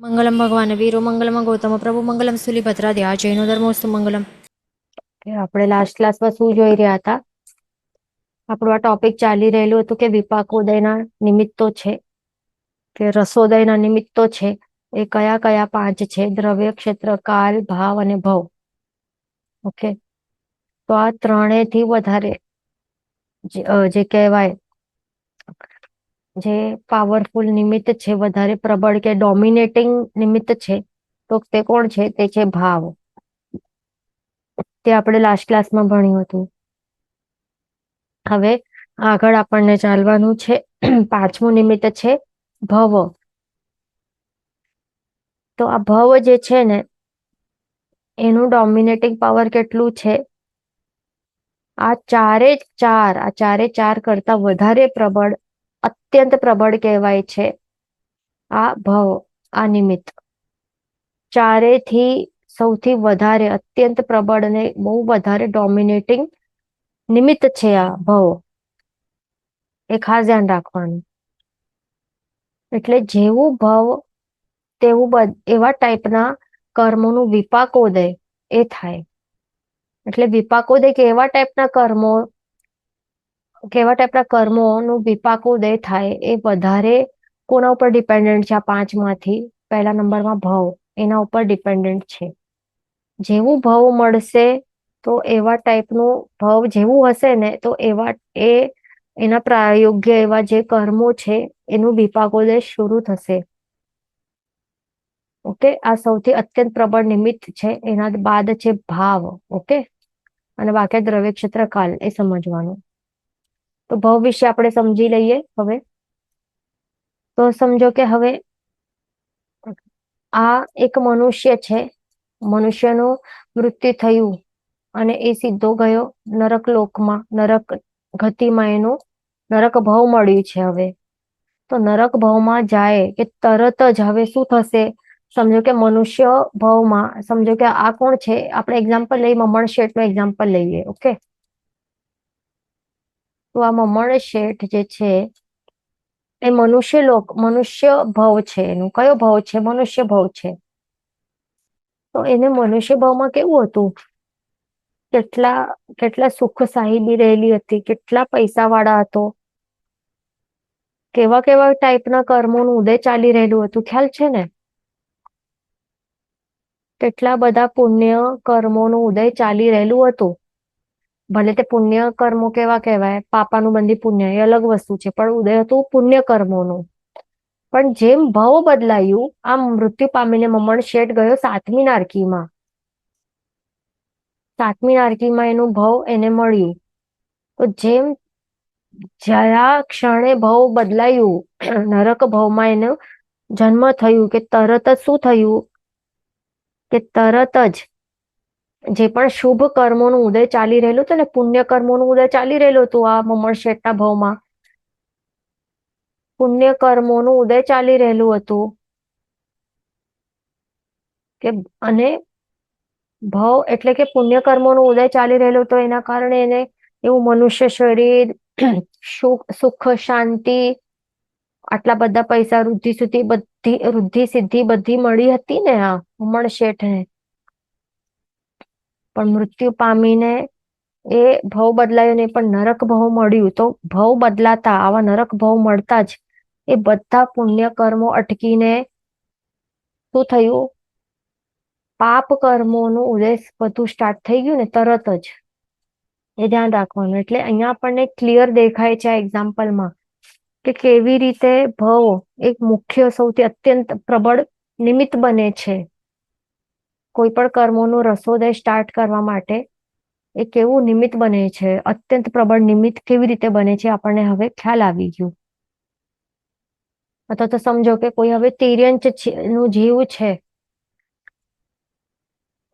મંગલમ ભગવાન વીરો મંગલમ ગૌતમ પ્રભુ મંગલમ સુલીભદ્રાદિ આ જૈનો ધર્મોસ્તુ મંગલમ. આપણે લાસ્ટ ક્લાસમાં શું જોઈ રહ્યા હતા? આપણું આ ટોપિક ચાલી રહેલું હતું કે વિપાકોદયના નિમિત્તો છે કે રસોદયના નિમિત્તો છે એ કયા કયા 5 છે? દ્રવ્ય, ક્ષેત્ર, કાલ, ભાવ અને ભવ. ઓકે, તો આ ત્રણેયથી વધારે જે કહેવાય જે પાવરફુલ નિમિત્ત છે, વધારે પ્રબળ કે ડોમિનેટિંગ નિમિત્ત છે, તો તે કોણ છે? તે છે ભાવ. તે આપણે લાસ્ટ ક્લાસમાં ભણ્યું હતું. હવે આગળ આપણને ચાલવાનું છે. 5મું નિમિત્ત છે ભવ. તો આ ભવ જે છે ને, એનું ડોમિનેટિંગ પાવર કેટલું છે? આ ચારે ચાર કરતા વધારે પ્રબળ, અત્યંત પ્રબળ કહેવાય છે આ ભવ, આ નિમિત્ત. ચારેથી સૌથી વધારે, અત્યંત પ્રબળ અને બહુ વધારે ડોમિનેટિંગ નિમિત્ત છે આ ભવ. એ ખાસ ધ્યાન રાખવાનું. એટલે જેવું ભવ તેવું એવા ટાઈપના કર્મોનું વિપાકોદય એ થાય. એટલે વિપાકોદય કેવા ટાઈપના કર્મોનું વિપાકોદય થાય એ વધારે કોના ઉપર ડિપેન્ડન્ટ છે? આ 5માંથી પહેલા નંબરમાં ભવ, એના ઉપર ડિપેન્ડન્ટ છે. જેવું ભવ મળશે તો એવા ટાઈપનું ભવ જેવું હશે ને, તો એના પ્રાયોગ્ય એવા જે કર્મો છે એનું વિપાકોદય શરૂ થશે. ઓકે, આ સૌથી અત્યંત પ્રબળ નિમિત્ત છે. એના બાદ છે ભાવ. ઓકે, અને બાકી દ્રવ્ય, ક્ષેત્ર, કાલ એ સમજવાનું. તો ભવ વિશે આપણે સમજી લઈએ. હવે તો સમજો કે હવે આ એક મનુષ્ય છે. મનુષ્યનું મૃત્યુ થયું અને એ સીધો ગયો નરક લોકમાં, નરક ગતિમાં એનું નરક ભવ મળ્યું છે. હવે તો નરક ભવમાં જાય કે તરત જ હવે શું થશે? સમજો કે મનુષ્ય ભવમાં, સમજો કે આ કોણ છે? આપણે એક્ઝામ્પલ લઈએ, મમણ શેઠનું એક્ઝામ્પલ લઈએ. ઓકે, તો આ મમણ શેઠ જે છે એ મનુષ્ય ભવ છે. એનું કયો ભવ છે? મનુષ્ય ભવ છે. તો એને મનુષ્ય ભાવમાં કેવું હતું? કેટલા સુખ સાહિબી રહેલી હતી, કેટલા પૈસા વાળા હતો, કેવા કેવા ટાઈપના કર્મોનું ઉદય ચાલી રહેલું હતું, ખ્યાલ છે ને? કેટલા બધા પુણ્ય કર્મોનું ઉદય ચાલી રહેલું હતું. ભલે તે પુણ્ય કર્મો કેવા કહેવાય, પાપાનું બંધી પુણ્ય એ અલગ વસ્તુ છે, પણ ઉદય હતું પુણ્ય કર્મોનું. પણ જેમ ભવ બદલાયું, આમ મૃત્યુ પામીને મમણ શેઠ ગયો 7મી નારકીમાં. 7મી નારકીમાં એનું ભવ એને મળ્યું. તો જેમ જરા ક્ષણે ભવ બદલાયું, નરક ભવમાં એનો જન્મ થયું કે તરત જ શું થયું કે તરત જ જે પણ શુભ કર્મોનું ઉદય ચાલી રહેલું હતું ને, પુણ્ય કર્મોનું ઉદય ચાલી રહેલું હતું આ મમણ શેઠના ભવમાં, પુણ્ય કર્મોનું ઉદય ચાલી રહેલું હતું કે, અને ભવ એટલે કે પુણ્ય કર્મોનું ઉદય ચાલી રહેલું, તો એના કારણે એને એવું મનુષ્ય શરીર, સુખ શાંતિ, આટલા બધા પૈસા, રુદ્ધિ સિદ્ધિ બધી મળી હતી ને આ મમણ શેઠને. પણ મૃત્યુ પામીને એ ભવ બદલાયો નહીં, પણ નરક ભવ મળ્યું. તો ભવ બદલાતા, આવા નરક ભવ મળતા જ એ બધા પુણ્ય કર્મો અટકીને શું થયું? પાપ કર્મોનું ઉદય બધું સ્ટાર્ટ થઈ ગયું ને તરત જ. એ ધ્યાન રાખવાનું. એટલે અહીંયા આપણને ક્લિયર દેખાય છે આ એક્ઝામ્પલમાં કે કેવી રીતે ભવ એક મુખ્ય, સૌથી અત્યંત પ્રબળ નિમિત્ત બને છે. કોઈ પણ કર્મોનું રસોદય સ્ટાર્ટ કરવા માટે એ કેવું નિમિત્ત બને છે, અત્યંત પ્રબળ નિમિત્ત કેવી રીતે બને છે, આપણને હવે ખ્યાલ આવી ગયું. અથવા તો સમજો કે કોઈ હવે તિર્યંચ નું જીવ છે.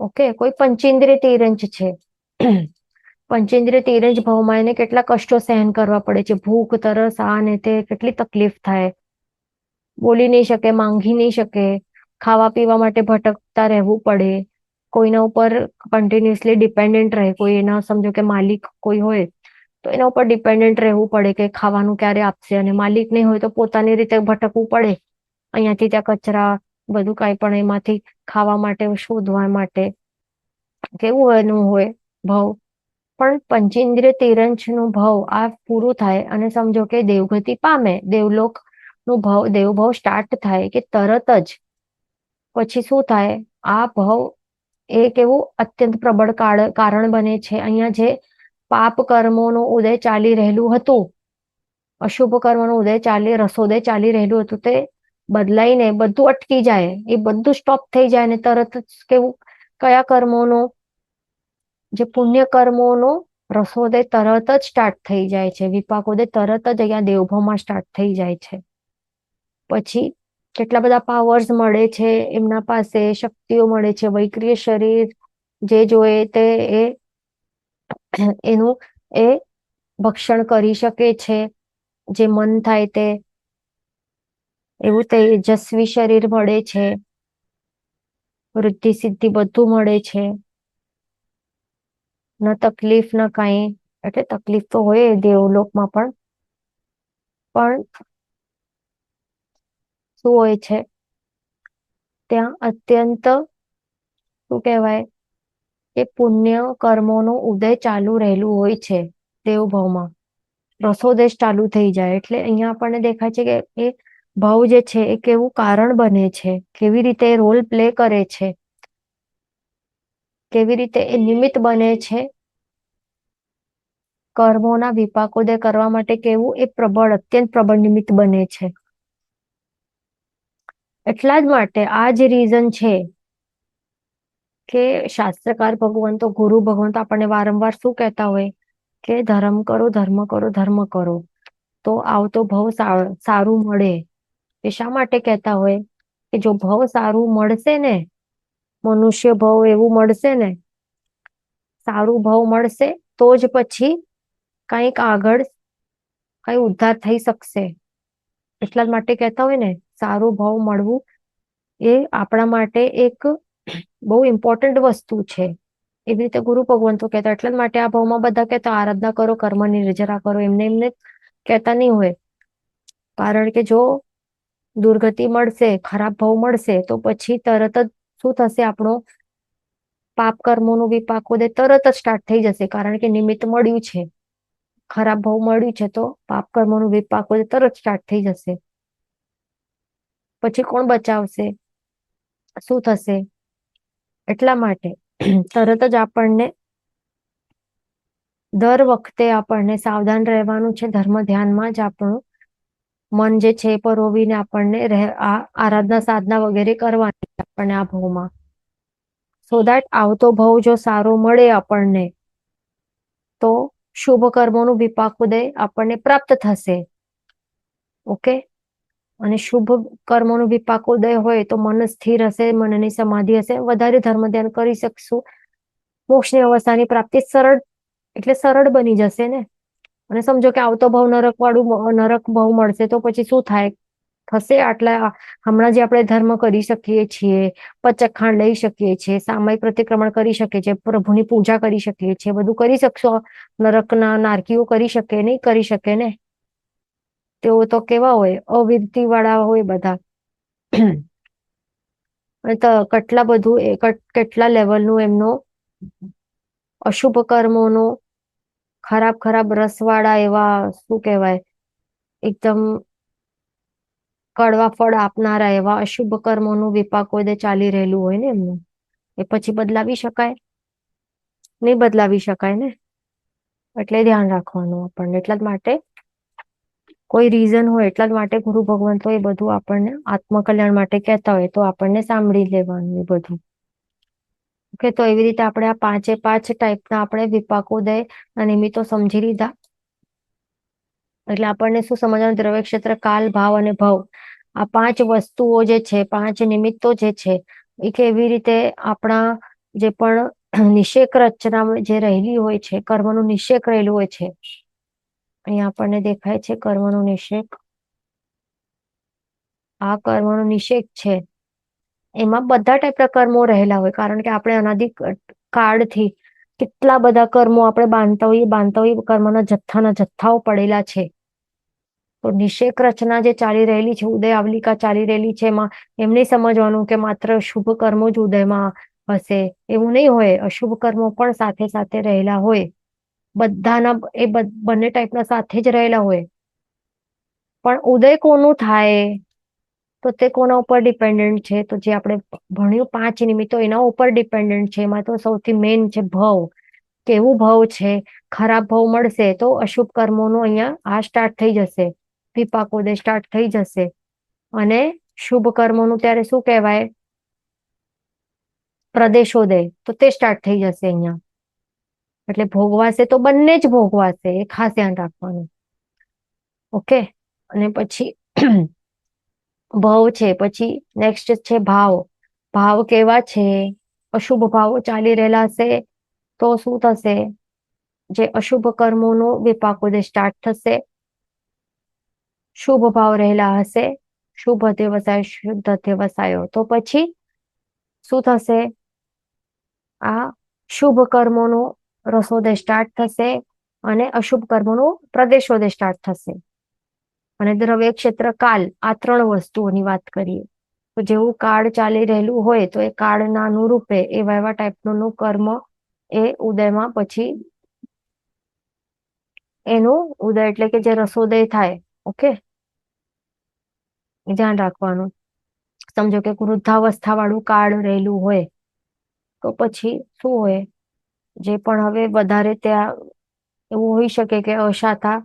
ઓકે, કોઈ પંચેન્દ્રિય તિર્યંચ છે. પંચેન્દ્રિય તિર્યંચ ભાવમાં એને કેટલા કષ્ટો સહન કરવા પડે છે, ભૂખ, તરસ, આ ને તે, કેટલી તકલીફ થાય. બોલી નહીં શકે, માંગી નહીં શકે, ખાવા પીવા માટે ભટકતા રહેવું પડે, કોઈના ઉપર કન્ટિન્યુઅસલી ડિપેન્ડન્ટ રહે. કોઈ એના સમજો કે માલિક કોઈ હોય તો એના ઉપર ડિપેન્ડન્ટ રહેવું પડે કે ખાવાનું ક્યારે આપશે, અને માલિક નહીં હોય તો પોતાની રીતે ભટકવું પડે, અહીંયાથી ત્યાં કચરા બધું કાંઈ પણ એમાંથી ખાવા માટે, શોધવા માટે કેવું એનું હોય ભાવ. પણ પંચેન્દ્રિય તિરંજ નું ભાવ આ પૂરું થાય અને સમજો કે દેવગતિ પામે, દેવલોક નું ભાવ, દેવભાવ સ્ટાર્ટ થાય કે તરત જ પછી શું થાય, આ ભાવ એક એવું અત્યંત પ્રબળ કારણ બને છે. અહીંયા જે પાપ કર્મોનો ઉદય ચાલી રહેલું હતું, અશુભ કર્મનો ઉદય રસોદય ચાલી રહેલું હતું, તે બદલાઈને બધું અટકી જાય, એ બધું સ્ટોપ થઈ જાય ને તરત જ કેવું, કયા કર્મોનો, જે પુણ્ય કર્મોનો રસોદય તરત જ સ્ટાર્ટ થઈ જાય છે, વિપાકોદય તરત જ અહીંયા દેવભાવમાં સ્ટાર્ટ થઈ જાય છે. પછી કેટલા બધા પાવર્સ મળે છે એમના પાસે, શક્તિઓ મળે છે, વૈક્રિય શરીર જે જોઈએ તે એનું એ ભક્ષણ કરી શકે છે, જે મન થાય તે. એવું તેજસ્વી શરીર મળે છે, વૃદ્ધિ સિદ્ધિ બધું મળે છે, ન તકલીફ ન કાંઈ. એટલે તકલીફ તો હોય દેવલોકમાં પણ શું હોય છે ત્યાં અત્યંત, શું કહેવાય, કે પુણ્ય કર્મોનો ઉદય ચાલુ રહેલું હોય છે દેવભાવમાં, રસોદેશ ચાલુ થઈ જાય. એટલે અહીંયા આપણને દેખાય છે કે એ ભાવ જે છે એ કેવું કારણ બને છે, કેવી રીતે રોલ પ્લે કરે છે, કેવી રીતે એ નિમિત્ત બને છે કર્મોના વિપાકોદય કરવા માટે, કેવું એ પ્રબળ, અત્યંત પ્રબળ નિમિત્ત બને છે. એટલા જ માટે આ જ રીઝન છે કે શાસ્ત્રકાર ભગવાન તો, ગુરુ ભગવાન તો આપણને વારંવાર શું કહેતા હોય કે ધર્મ કરો, ધર્મ કરો, ધર્મ કરો તો આવતો ભાવ સારું મળે. એ શા માટે કહેતા હોય કે જો ભાવ સારું મળશે ને, મનુષ્ય ભાવ એવું મળશે ને, સારું ભાવ મળશે તો જ પછી કંઈક આગળ કઈ ઉદ્ધાર થઈ શકશે. એટલા જ માટે કહેતા હોય ને, સારું ભાવ મળવું એ આપણા માટે એક બહુ ઇમ્પોર્ટન્ટ વસ્તુ છે. એવી રીતે ગુરુ ભગવાન તો કહેતા, એટલા જ માટે આ ભાવમાં બધા કહેતા આરાધના કરો, કર્મ નિર્જરા કરો, એમને કહેતા નહીં હોય. કારણ કે જો દુર્ગતિ મળશે, ખરાબ ભાવ મળશે તો પછી તરત જ શું થશે, આપણો પાપ કર્મોનું વિપાકોદય તરત જ સ્ટાર્ટ થઈ જશે. કારણ કે નિમિત્ત મળ્યું છે, ખરાબ ભાવ મળ્યું છે તો પાપ કર્મોનું વિપાકોદય તરત સ્ટાર્ટ થઈ જશે. પછી કોણ બચાવશે, શું થશે? એટલા માટે તરત જ આપણને દર વખતે આપણને સાવધાન રહેવાનું છે. ધર્મ ધ્યાનમાં જ આપણું મન જે છે એ પરોવીને આપણને આ આરાધના સાધના વગેરે કરવાની આપણને આ ભાવમાં, સો દેટ આવતો ભાવ જો સારો મળે આપણને તો શુભ કર્મોનું વિપાકોદય આપણને પ્રાપ્ત થશે. ઓકે. અને શુભ કર્મોનું વિપાકોદય હોય તો મન સ્થિર હશે, મનની સમાધિ હશે, વધારે ધર્મ ધ્યાન કરી શકશું, મોક્ષની અવસ્થાની પ્રાપ્તિ સરળ, એટલે સરળ બની જશે ને. અને સમજો કે આવતો ભાવ નરક વાળું, નરક ભાવ મળશે તો પછી શું થાય થશે? આટલા હમણાં જે આપણે ધર્મ કરી શકીએ છીએ, પચખાણ લઈ શકીએ છીએ, સામયિક પ્રતિક્રમણ કરી શકીએ છીએ, પ્રભુની પૂજા કરી શકીએ છીએ, બધું કરી શકશો. નરકના નારકીઓ કરી શકે નહીં? કરી શકે ને. તેઓ તો કેવા હોય, અવિરતિ વાળા હોય બધા. તો કેટલા બધું કેટલા લેવલનું એમનો અશુભ કર્મોનો, ખરાબ ખરાબ રસવાળા એવા, શું કહેવાય, એકદમ કડવા ફળ આપનારા એવા અશુભ કર્મોનું વિપાકોદય ચાલી રહેલું હોય ને એમનું, એ પછી બદલાવી શકાય? નહીં બદલાવી શકાય ને. એટલે ધ્યાન રાખવાનું આપણને. એટલા જ માટે કોઈ રીઝન હોય, એટલા જ માટે ગુરુ ભગવાન તો એ બધું આપણને આત્મકલ્યાણ માટે કહેતા હોય તો આપણને સાંભળી લેવાનું એ બધું. ઓકે. તો એવી રીતે આપણે આ 5 ટાઈપના આપણે વિપાકોદય ના નિમિત્તો સમજી લીધા. એટલે આપણને શું સમજવાનું, દ્રવ્ય ક્ષેત્ર, કાલ, ભાવ અને ભવ, આ 5 વસ્તુઓ જે છે, 5 નિમિત્તો જે છે, એ કેવી રીતે આપણા જે પણ નિષેક રચના જે રહેલી હોય છે, કર્મનું નિષેક રહેલું હોય છે. અહીંયા આપણને દેખાય છે કર્મનો નિષેક. આ કર્મનો નિષેક છે, એમાં બધા ટાઈપના કર્મો રહેલા હોય. કારણ કે આપણે અનાદિ કાળથી કેટલા બધા કર્મો આપણે બાંધતા હોઈએ, કર્મના જથ્થાઓ પડેલા છે. તો નિષેક રચના જે ચાલી રહેલી છે, ઉદય આવલિકા ચાલી રહેલી છે, એમાં એમ નહીં સમજવાનું કે માત્ર શુભ કર્મો જ ઉદયમાં હશે, એવું નહીં હોય. અશુભ કર્મો પણ સાથે સાથે રહેલા હોય. બધાના એ બંને ટાઈપના સાથે જ રહેલા હોય. પણ ઉદય કોનું થાય તો તે કોના ઉપર ડિપેન્ડન્ટ છે? તો જે આપણે ભણ્યું 5 નિમિત્તો એના ઉપર ડિપેન્ડન્ટ છે. એમાં તો સૌથી મેઇન છે ભવ. કેવું ભવ છે? ખરાબ ભવ મળશે તો અશુભ કર્મોનું અહીંયા આ સ્ટાર્ટ થઈ જશે, વિપાકોદય સ્ટાર્ટ થઈ જશે. અને શુભ કર્મોનું ત્યારે શું કહેવાય? પ્રદેશોદય. તો તે સ્ટાર્ટ થઈ જશે અહીંયા. એટલે ભોગવાશે તો બંને જ ભોગવાશે, એ ખાસ ધ્યાન રાખવાનું. ઓકે. અને પછી ભવ છે, પછી નેક્સ્ટ છે ભાવ. ભાવ કેવા છે? અશુભ ભાવો ચાલી રહેલા હશે તો શું થશે? જે અશુભ કર્મોનો વિપાકોદય સ્ટાર્ટ થશે. શુભ ભાવ રહેલા હશે, શુભ અધ્યવસાય શુદ્ધ અધ્યવસાયો, તો પછી શું થશે? આ શુભ કર્મોનો રસોદય સ્ટાર્ટ થશે અને અશુભ કર્મોનો પ્રદેશોદય સ્ટાર્ટ થશે. અને દ્રવ્ય ક્ષેત્ર કાલ, આ 3 વસ્તુઓની વાત કરીએ તો જેવું કાળ ચાલી રહેલું હોય તો એ કાળના અનુરૂપે એવા એવા ટાઈપનું કર્મ એ ઉદયમાં પછી એનું ઉદય એટલે કે જે રસોદય થાય. ઓકે, ધ્યાન રાખવાનું. સમજો કે વૃદ્ધાવસ્થા વાળું કાળ રહેલું હોય તો પછી શું હોય? જે પણ હવે વધારે ત્યાં એવું હોઈ શકે કે અશાતા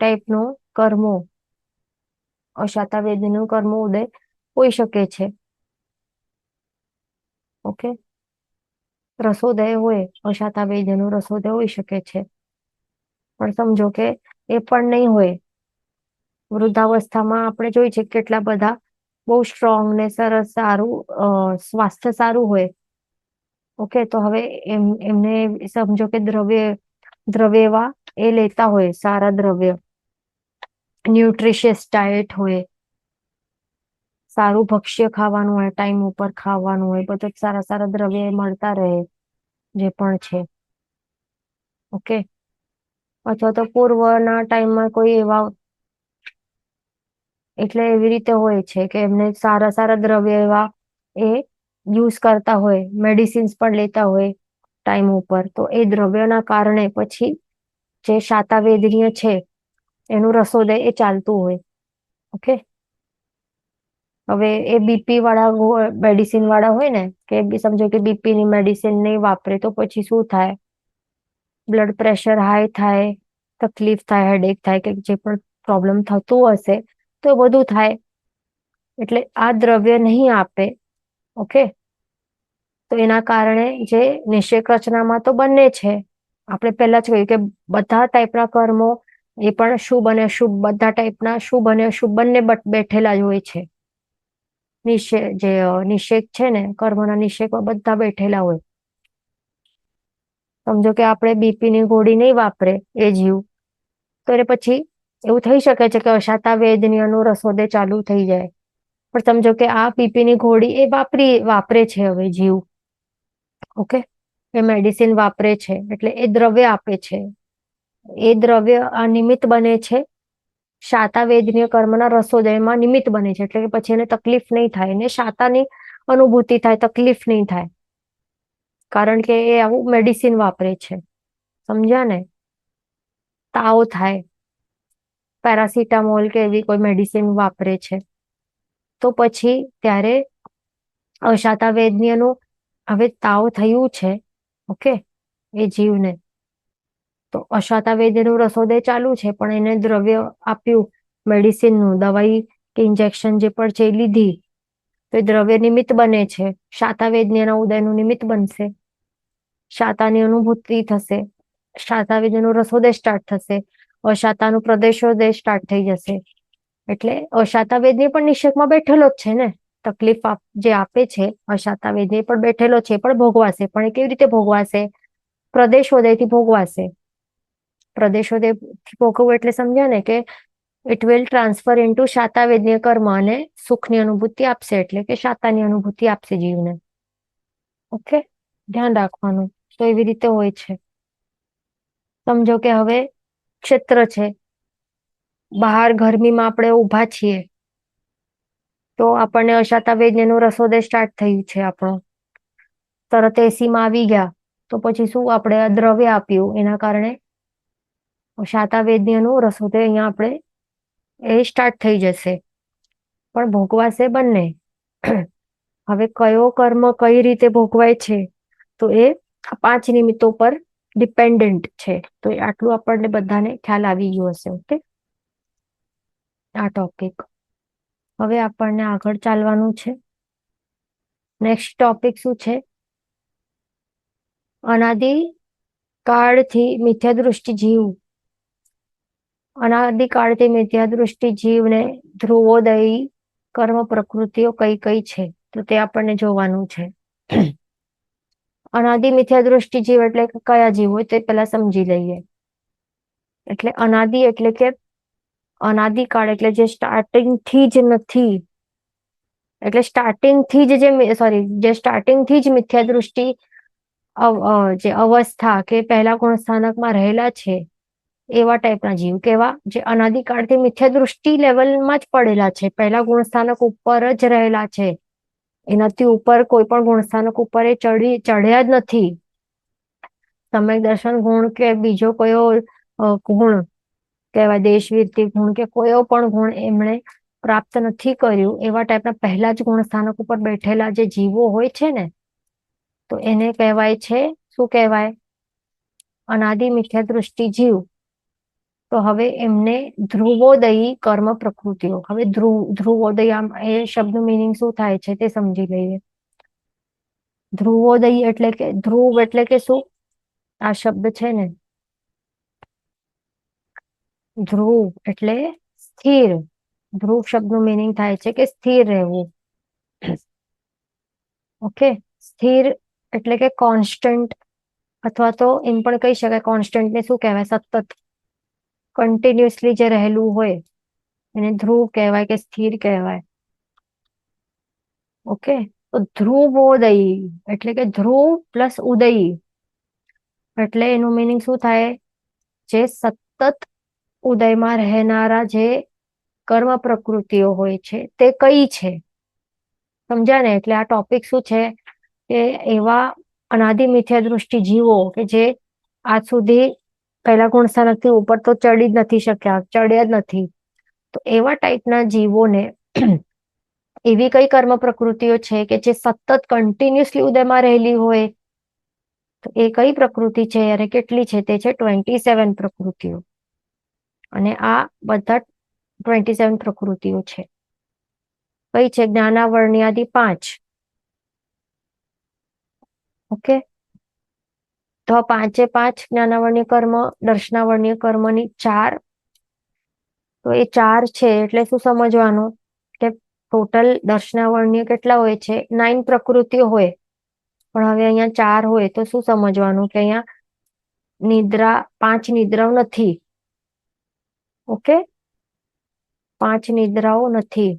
ટાઈપનું કર્મો, અશાતા વેદનું કર્મ ઉદય હોઈ શકે છે. ઓકે, રસોદય હોય, અશાતા વેદનું રસોદય હોઈ શકે છે. પણ સમજો કે એ પણ નહીં હોય. વૃદ્ધાવસ્થામાં આપણે જોઈ છે કેટલા બધા બહુ સ્ટ્રોંગ ને સરસ સારું સ્વાસ્થ્ય સારું હોય. ઓકે, તો હવે એમને સમજો કે દ્રવ્ય એવા એ લેતા હોય, સારા દ્રવ્ય, ન્યુટ્રિશિયસ ડાયટ હોય, સારું ભક્ષ્ય ખાવાનું હોય, ટાઈમ ઉપર ખાવાનું હોય, બધું સારા સારા દ્રવ્ય મળતા રહે જે પણ છે. ઓકે, અથવા તો પૂર્વના ટાઈમમાં કોઈ એવા, એટલે એવી રીતે હોય છે કે એમને સારા સારા દ્રવ્ય એવા એ યુઝ કરતા હોય, મેડિસિન્સ પણ લેતા હોય ટાઈમ ઉપર, તો એ દ્રવ્યના કારણે પછી જે શાતાવેદનીય છે એનું રસોદય એ ચાલતું હોય. ઓકે, હવે એ બીપી વાળા મેડિસિન વાળા હોય ને, કે સમજો કે બીપી ની મેડિસિન નહીં વાપરે તો પછી શું થાય? બ્લડ પ્રેશર હાઈ થાય, તકલીફ થાય, હેડેક થાય, કે જે પણ પ્રોબ્લેમ થતું હશે તો એ બધું થાય. એટલે આ દ્રવ્ય નહીં આપે. ઓકે, તો એના કારણે જે નિષેક રચનામાં તો બંને છે. આપણે પહેલા જ કહ્યું કે બધા ટાઈપના કર્મો એ પણ શુભ અને અશુભ, બધા ટાઈપના શુભ અને અશુભ બંને બેઠેલા જ હોય છે. નિષેક છે ને, કર્મના નિષેકમાં બધા બેઠેલા હોય. સમજો કે આપણે બીપી ની ગોળી નહીં વાપરે એ જીવ, તો એ પછી એવું થઈ શકે છે કે અશાતા વેદનીયનો રસોદય ચાલુ થઈ જાય. પણ સમજો કે આ બીપી ની ગોળી એ વાપરે છે હવે જીવ. ઓકે, એ મેડિસિન વાપરે છે એટલે એ દ્રવ્ય આપે છે. એ દ્રવ્ય આ નિમિત્ત બને છે, શાતાવેદનીય કર્મના રસોદયમાં નિમિત્ત બને છે. એટલે કે પછી એને તકલીફ નહીં થાય ને શાતાની અનુભૂતિ થાય, તકલીફ નહીં થાય, કારણ કે એ આવું મેડિસિન વાપરે છે. સમજ્યા ને? તાવ થાય, પેરાસિટામોલ કે એવી કોઈ મેડિસિન વાપરે છે તો પછી ત્યારે અશાતા વેદનીયનું હવે તાવ થયું છે, ઓકે, એ જીવને, તો અશાતા વેદનું રસોદય ચાલુ છે પણ એને દ્રવ્ય આપ્યું, મેડિસિનનું, દવાઈ કે ઇન્જેક્શન જે પણ છે એ લીધી, તો એ દ્રવ્ય નિમિત્ત બને છે, શાતા વેદનીયના ઉદયનું નિમિત્ત બનશે, શાતાની અનુભૂતિ થશે, શાતા વેદનું રસોદય સ્ટાર્ટ થશે, અશાતાનું પ્રદેશોદય સ્ટાર્ટ થઈ જશે. એટલે અશાતા વેદની પણ નિષેકમાં બેઠેલો જ છે ને. તકલીફ જે આપે છે અશાતા વેદની પણ બેઠેલો છે, પણ ભોગવાશે. પણ એ કેવી રીતે ભોગવાશે? પ્રદેશોદયથી ભોગવાશે. પ્રદેશોદયથી ભોગવવું એટલે સમજ્યા ને કે ઇટ વિલ ટ્રાન્સફર ઇન્ટુ શાતાવેદનીય કર્મ અને સુખની અનુભૂતિ આપશે, એટલે કે શાતાની અનુભૂતિ આપશે જીવને. ઓકે, ધ્યાન રાખવાનું. તો એવી રીતે હોય છે. સમજો કે હવે ક્ષેત્ર છે, બહાર ગરમીમાં આપણે ઊભા છીએ તો આપણને અશાતા વેદનેનો રસોદય સ્ટાર્ટ થયું છે આપણો, તરત એસીમાં આવી ગયા તો પછી શું આપણે દ્રવ્ય આપ્યું, એના કારણે શાતા વેદનેનું રસોદય અહીંયા આપણે એ સ્ટાર્ટ થઈ જશે, પણ ભોગવાશે બંને. હવે કયો કર્મ કઈ રીતે ભોગવાય છે તો એ આ 5 નિમિત્તો પર ડિપેન્ડન્ટ છે. તો આટલું આપણને બધાને ખ્યાલ આવી ગયો હશે. ઓકે, આ ટોપિક. હવે આપણને આગળ ચાલવાનું છે. નેક્સ્ટ ટોપિક શું છે? અનાદિ કાળથી મિથ્યા દૃષ્ટિ જીવ, અનાદિકાળથી મિથ્યા દૃષ્ટિ જીવને ધ્રુવોદયી કર્મ પ્રકૃતિઓ કઈ કઈ છે તો તે આપણને જોવાનું છે. અનાદિ મિથ્યા દૃષ્ટિ જીવ એટલે કયા જીવ હોય તે પેલા સમજી લઈએ. એટલે અનાદિ એટલે કે અનાદિકાળ એટલે જે સ્ટાર્ટિંગ થી જ નથી, એટલે સ્ટાર્ટિંગ થી જ જે સ્ટાર્ટિંગ થી જ મિથ્યા દૃષ્ટિ જે અવસ્થા કે પહેલા ગુણ સ્થાનકમાં રહેલા છે એવા ટાઈપના જીવ. કેવા? જે અનાદિકાળથી મિથ્યા દૃષ્ટિ લેવલમાં જ પડેલા છે, પહેલા ગુણ સ્થાનક ઉપર જ રહેલા છે, એનાથી ઉપર કોઈ પણ ગુણ સ્થાનક ઉપર એ ચડ્યા જ નથી. સમ્યક દર્શન ગુણ કે બીજો કયો ગુણ કહેવાય, દેશવીરતી ગુણ કે કયો પણ ગુણ એમણે પ્રાપ્ત નથી કર્યું, એવા ટાઈપના પહેલા જ ગુણ સ્થાનક ઉપર બેઠેલા જે જીવો હોય છે ને, તો એને કહેવાય છે, શું કહેવાય? અનાદિ મિથ્યા દૃષ્ટિ જીવ. તો હવે એમને ધ્રુવોદયી કર્મ પ્રકૃતિઓ. હવે ધ્રુવોદય એ શબ્દનું મિનિંગ શું થાય છે તે સમજી લઈએ. ધ્રુવોદયી એટલે કે ધ્રુવ એટલે કે શું? આ શબ્દ છે ને, ધ્રુવ એટલે સ્થિર. ધ્રુવ શબ્દનું મિનિંગ થાય છે કે સ્થિર રહેવું. ઓકે, સ્થિર એટલે કે કોન્સ્ટન્ટ, અથવા તો એમ પણ કહી શકાય કોન્સ્ટન્ટ ને શું કહેવાય? સતત કન્ટિન્યુઅસલી જે રહેલું હોય એને ધ્રુવ કહેવાય કે સ્થિર કહેવાય. ઓકે, તો ધ્રુવોદયી એટલે કે ધ્રુવ પ્લસ ઉદયી એટલે એનું મિનિંગ શું થાય? જે સતત ઉદયમાં રહેનારા જે કર્મ પ્રકૃતિઓ હોય છે તે કઈ છે? સમજ્યા ને? એટલે આ ટોપિક શું છે કે એવા અનાદિ મિથ્યા દૃષ્ટિ જીવો કે જે આજ સુધી પહેલા ગુણ સ્થાનકથી ઉપર તો ચડી જ નથી શક્યા, ચડ્યા જ નથી, તો એવા ટાઈપના જીવોને એવી કઈ કર્મ પ્રકૃતિઓ છે કે જે સતત કન્ટિન્યુઅસલી ઉદયમાં રહેલી હોય, તો એ કઈ પ્રકૃતિ છે અને કેટલી છે? તે છે 27 પ્રકૃતિઓ. અને આ બધા 27 પ્રકૃતિઓ છે. કઈ છે? જ્ઞાનાવર્ણ્યાદિ 5. ઓકે, તો 5 જ્ઞાનાવર્ણ્ય કર્મ, દર્શનાવર્ણ્ય કર્મની 4. તો એ 4 છે એટલે શું સમજવાનું કે ટોટલ દર્શનાવર્ણ્ય કેટલા હોય છે? 9 પ્રકૃતિઓ હોય, પણ હવે અહીંયા 4 હોય તો શું સમજવાનું કે અહીંયા નિદ્રા 5 નિદ્રાઓ નથી. ઓકે, 5 નિદ્રાઓ નથી.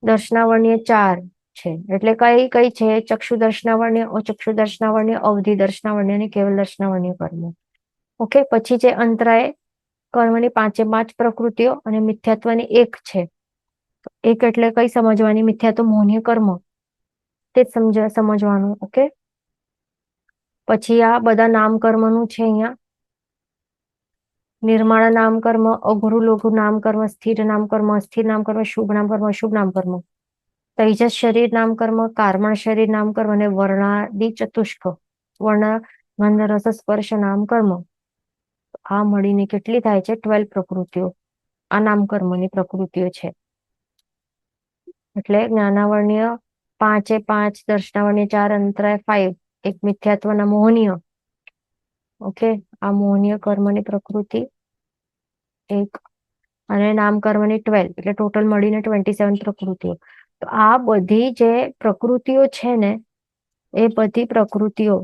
દર્શનાવર્ણ્ય 4 છે. એટલે કઈ કઈ છે? ચક્ષુ દર્શનાવર્ણ્ય, અચક્ષુ દર્શનાવર્ણ્ય, અવધિ દર્શનાવર્ણ્ય અને કેવલ દર્શનાવર્ણ્ય કર્મ. ઓકે, પછી છે અંતરાય કર્મની 5 પ્રકૃતિઓ અને મિથ્યાત્વની 1 છે. એક એટલે કઈ સમજવાની? મિથ્યાત્વ મોહનીય કર્મ, તે સમજવાનું. ઓકે, પછી આ બધા નામ કર્મનું છે અહીંયા. નિર્માણ નામ કર્મ, અઘરુ લઘુ નામ કર્મ, સ્થિર નામ કર્મ, અસ્થિર નામ કર્મ, શુભ નામ કર્મ, અશુભ નામ કર્મ, તૈજસ શરીર નામ કર્મ, કાર્મણ શરીર નામ કર્મ અને વર્ણાદિ ચતુષ્ક વર્ણ ગંધ રસ સ્પર્શ નામ કર્મ. આ મળીને કેટલી થાય છે? 12 પ્રકૃતિઓ. આ નામ કર્મની પ્રકૃતિઓ છે. એટલે જ્ઞાનાવર્ણ્ય 5 દર્શનાવર્ણ્ય 4, અંતરાય 5, એક મિથ્યાત્વના મોહનીય. ઓકે, આ મોહનીય કર્મની પ્રકૃતિ 1 અને નામ કર્મની 12, એટલે ટોટલ મળીને 27 પ્રકૃતિઓ. તો આ બધી જે પ્રકૃતિઓ છે ને, એ બધી પ્રકૃતિઓ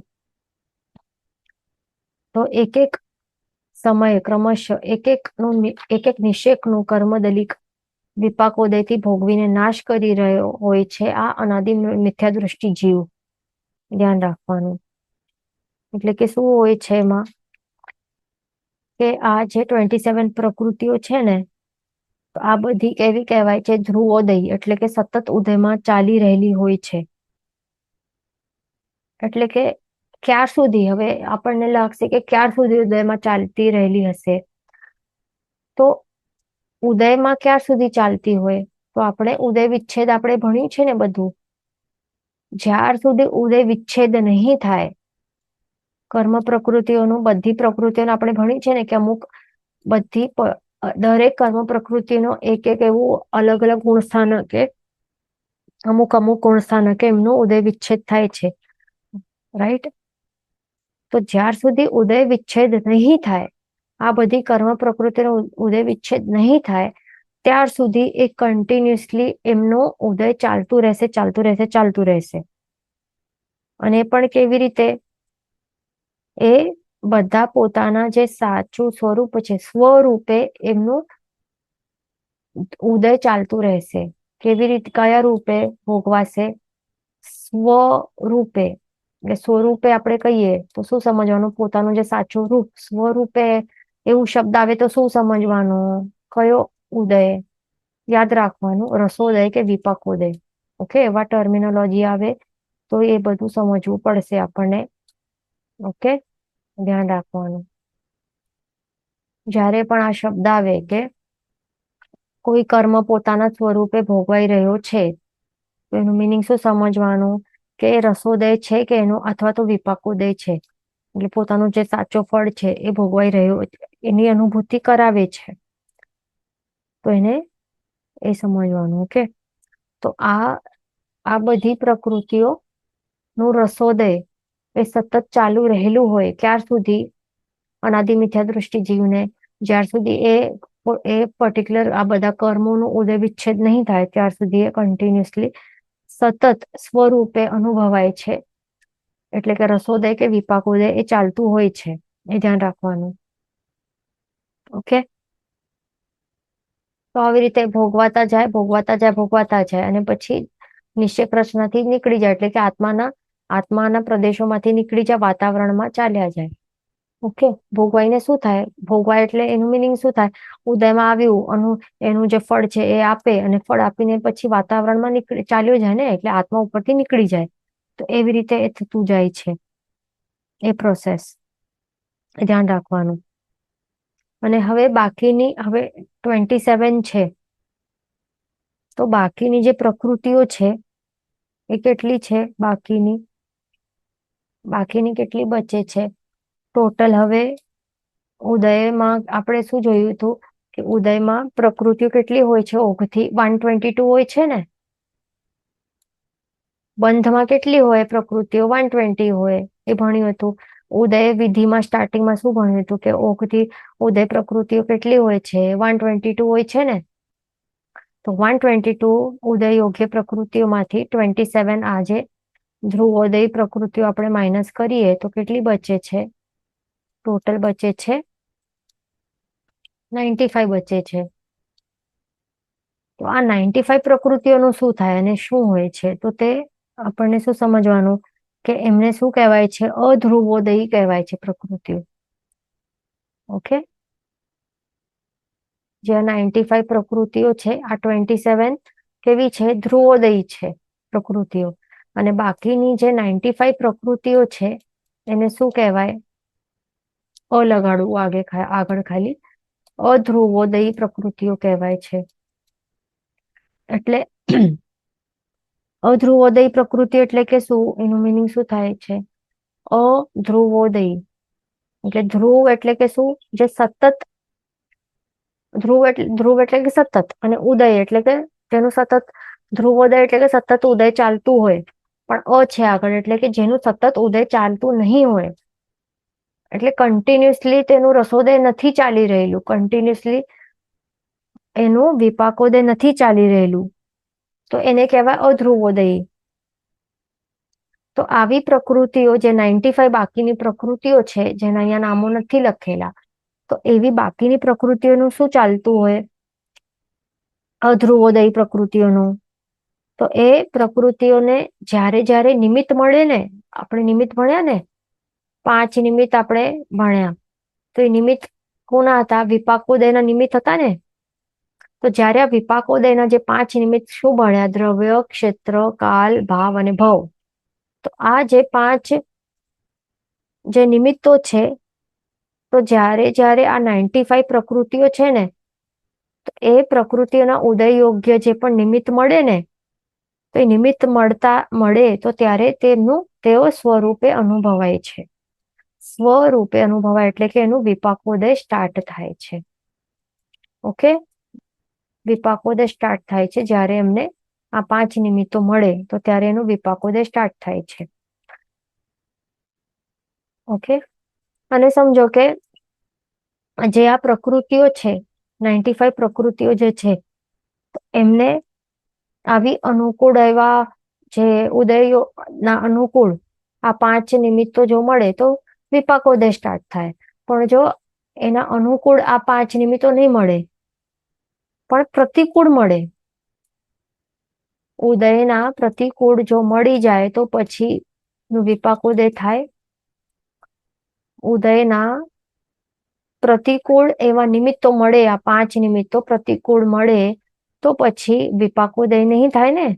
તો એક એક સમયે ક્રમશઃ એક એક નિષેકનું કર્મદલિક વિપાકોદયથી ભોગવીને નાશ કરી રહ્યો હોય છે આ અનાદિ મિથ્યા દૃષ્ટિ જીવ. ધ્યાન રાખવાનું. એટલે કે શું હોય છે એમાં? કે આ જે 27 પ્રકૃતિઓ છે ને, તો આ બધી કેવી કહેવાય છે? ધ્રુવોદય, એટલે કે સતત ઉદયમાં ચાલી રહેલી હોય છે. એટલે કે ક્યાર સુધી, હવે આપણને લાગશે કે ક્યાર સુધી ઉદયમાં ચાલતી રહેલી હશે, તો ઉદયમાં ક્યાર સુધી ચાલતી હોય? તો આપણે ઉદય વિચ્છેદ આપણે ભણ્યું છે ને બધું. જ્યાર સુધી ઉદય વિચ્છેદ નહીં થાય, કર્મ પ્રકૃતિઓનું, બધી પ્રકૃતિઓને આપણે ભણ્યું છે ને કે અમુક બધી દરેક કર્મ પ્રકૃતિનો એક એક એવું અલગ અલગ ગુણ સ્થાનકે, અમુક અમુક ગુણ સ્થાનકે એમનું ઉદય વિચ્છેદ થાય છે, રાઈટ? તો જ્યાર સુધી ઉદય વિચ્છેદ નહીં થાય, આ બધી કર્મ પ્રકૃતિનો ઉદય વિચ્છેદ નહીં થાય, ત્યાર સુધી એ કન્ટિન્યુઅસલી એમનો ઉદય ચાલતું રહેશે, ચાલતું રહેશે, ચાલતું રહેશે. અને પણ કેવી રીતે? એ બધા પોતાના જે સાચું સ્વરૂપ છે, સ્વરૂપે એમનું ઉદય ચાલતું રહેશે. કેવી રીતે? કયા રૂપે ભોગવાશે? સ્વરૂપે. એટલે સ્વરૂપે આપણે કહીએ તો શું સમજવાનું? પોતાનું જે સાચું રૂપ, સ્વરૂપે એવું શબ્દ આવે તો શું સમજવાનું? કયો ઉદય? યાદ રાખવાનું, રસોદય કે વિપાકોદય. ઓકે, એવા ટર્મિનોલોજી આવે તો એ બધું સમજવું પડશે આપણને. ઓકે, ધ્યાન રાખવાનું. જ્યારે પણ આ શબ્દ આવે કે કોઈ કર્મ પોતાના સ્વરૂપે ભોગવાઈ રહ્યો છે, તો એનું મિનિંગ શું સમજવાનું? કે એ રસોદય છે કે એનો, અથવા તો વિપાકોદય છે, એટલે પોતાનું જે સાચો ફળ છે એ ભોગવાઈ રહ્યો, એની અનુભૂતિ કરાવે છે, તો એને એ સમજવાનું. ઓકે, તો આ બધી પ્રકૃતિઓ નું રસોદય એ સતત ચાલુ રહેલું હોય. ક્યાર સુધી? અનાદિ મિથ્યા દૃષ્ટિ જીવને જ્યાર સુધી એ પર્ટિક્યુલર આ બધા કર્મોનું ઉદય વિચ્છેદ નહીં થાય, ત્યાર સુધી એ કન્ટિન્યુઅસલી સતત સ્વરૂપે અનુભવાય છે. એટલે કે રસોદય કે વિપાકોદય એ ચાલતું હોય છે, એ ધ્યાન રાખવાનું. ઓકે, તો આવી રીતે ભોગવાતા જાય, ભોગવાતા જાય, ભોગવાતા જાય, અને પછી નિશ્ચય પ્રશ્નથી નીકળી જાય, એટલે કે આત્માના પ્રદેશોમાંથી નીકળી જાય, વાતાવરણમાં ચાલ્યા જાય. ઓકે, ભોગવાઈને શું થાય? ભોગવાય એટલે એનું મિનિંગ શું થાય? ઉદયમાં આવ્યું, એનું જે ફળ છે એ આપે, અને ફળ આપીને પછી વાતાવરણમાં ચાલ્યો જાય ને, એટલે આત્મા ઉપરથી નીકળી જાય. તો એવી રીતે એ થતું જાય છે, એ પ્રોસેસ ધ્યાન રાખવાનું. અને હવે બાકીની, હવે 27 છે, તો બાકીની જે પ્રકૃતિઓ છે એ કેટલી છે? બાકીની કેટલી બચે છે ટોટલ? હવે ઉદયમાં આપણે શું જોયું હતું કે ઉદયમાં પ્રકૃતિઓ કેટલી હોય છે? ઓગથી 122 હોય છે ને. બંધમાં કેટલી હોય પ્રકૃતિઓ? 120 હોય, એ ભણ્યું હતું. ઉદય વિધિમાં સ્ટાર્ટિંગમાં શું ભણ્યું હતું કે ઓગથી ઉદય પ્રકૃતિઓ કેટલી હોય છે? 122 હોય છે ને. તો 122 ઉદય યોગ્ય પ્રકૃતિઓમાંથી 27 આજે ધ્રુવોદય પ્રકૃતિઓ આપણે માઇનસ કરીએ તો કેટલી બચે છે? ટોટલ બચે છે 95 બચે છે. તો આ 95 પ્રકૃતિઓનું શું થાય અને શું હોય છે? તો તે આપણને શું સમજવાનું કે એમને શું કહેવાય છે? અધ્રુવોદયી કહેવાય છે પ્રકૃતિઓ. ઓકે, જે 95 પ્રકૃતિઓ છે, આ 27 કેવી છે? ધ્રુવોદયી છે પ્રકૃતિઓ. અને બાકીની જે 95 પ્રકૃતિઓ છે એને શું કહેવાય? લગાડવું આગળ ખાલી, અધ્રુવોદયી પ્રકૃતિઓ કહેવાય છે. એટલે અધ્રુવોદયી પ્રકૃતિ એટલે કે શું? એનું મિનિંગ શું થાય છે? અધ્રુવોદયી એટલે ધ્રુવ એટલે કે શું? જે સતત, ધ્રુવ એટલે કે સતત, અને ઉદય એટલે કે જેનું સતત, ધ્રુવોદય એટલે કે સતત ઉદય ચાલતું હોય, પણ છે આગળ, એટલે કે જેનું સતત ઉદય ચાલતું નહીં હોય, એટલે કન્ટિન્યુઅસલી તેનું રસોદય નથી ચાલી રહેલું, કન્ટિન્યુઅસલી એનું વિપાકોદય નથી ચાલી રહેલું, તો એને કહેવાય અધ્રુવોદયી. તો આવી પ્રકૃતિઓ, જે 95 બાકીની પ્રકૃતિઓ છે, જેના અહીંયા નામો નથી લખેલા, તો એવી બાકીની પ્રકૃતિઓનું શું ચાલતું હોય? અધ્રુવોદયી પ્રકૃતિઓનું. તો એ પ્રકૃતિઓને જ્યારે જ્યારે નિમિત્ત મળે ને, આપણે નિમિત્ત ભણ્યા ને, 5 નિમિત્ત આપણે ભણ્યા, તો એ નિમિત્ત કોના હતા? વિપાકોદયના નિમિત્ત હતા ને. તો જ્યારે આ વિપાકોદયના જે 5 નિમિત્ત શું ભણ્યા? દ્રવ્ય, ક્ષેત્ર, કાલ, ભાવ અને ભવ. તો આ જે 5 જે નિમિત્તો છે, તો જ્યારે જ્યારે આ 95 પ્રકૃતિઓ છે ને, તો એ પ્રકૃતિઓના ઉદય યોગ્ય જે પણ નિમિત્ત મળે ને, તો એ નિમિત્ત મળે તો ત્યારે તેઓ સ્વરૂપે અનુભવાય છે. સ્વરૂપે અનુભવાય એટલે કે એનું વિપાકોદય સ્ટાર્ટ થાય છે. ઓકે, વિપાકોદય સ્ટાર્ટ થાય છે જ્યારે એમને આ 5 નિમિત્તો મળે તો ત્યારે એનું વિપાકોદય સ્ટાર્ટ થાય છે. ઓકે, અને સમજો કે જે આ પ્રકૃતિઓ છે, 95 પ્રકૃતિઓ જે છે, એમને આવી અનુકૂળ એવા જે ઉદયો ના અનુકૂળ આ 5 નિમિત્તો જો મળે તો વિપાકોદય સ્ટાર્ટ થાય. પણ જો એના અનુકૂળ આ 5 નિમિત્તો નહીં મળે, પણ પ્રતિકૂળ મળે, ઉદયના પ્રતિકૂળ જો મળી જાય તો પછી વિપાકોદય થાય. ઉદયના પ્રતિકૂળ એવા નિમિત્તો મળે, આ 5 નિમિત્તો પ્રતિકૂળ મળે તો પછી વિપાકોદય નહીં થાય ને.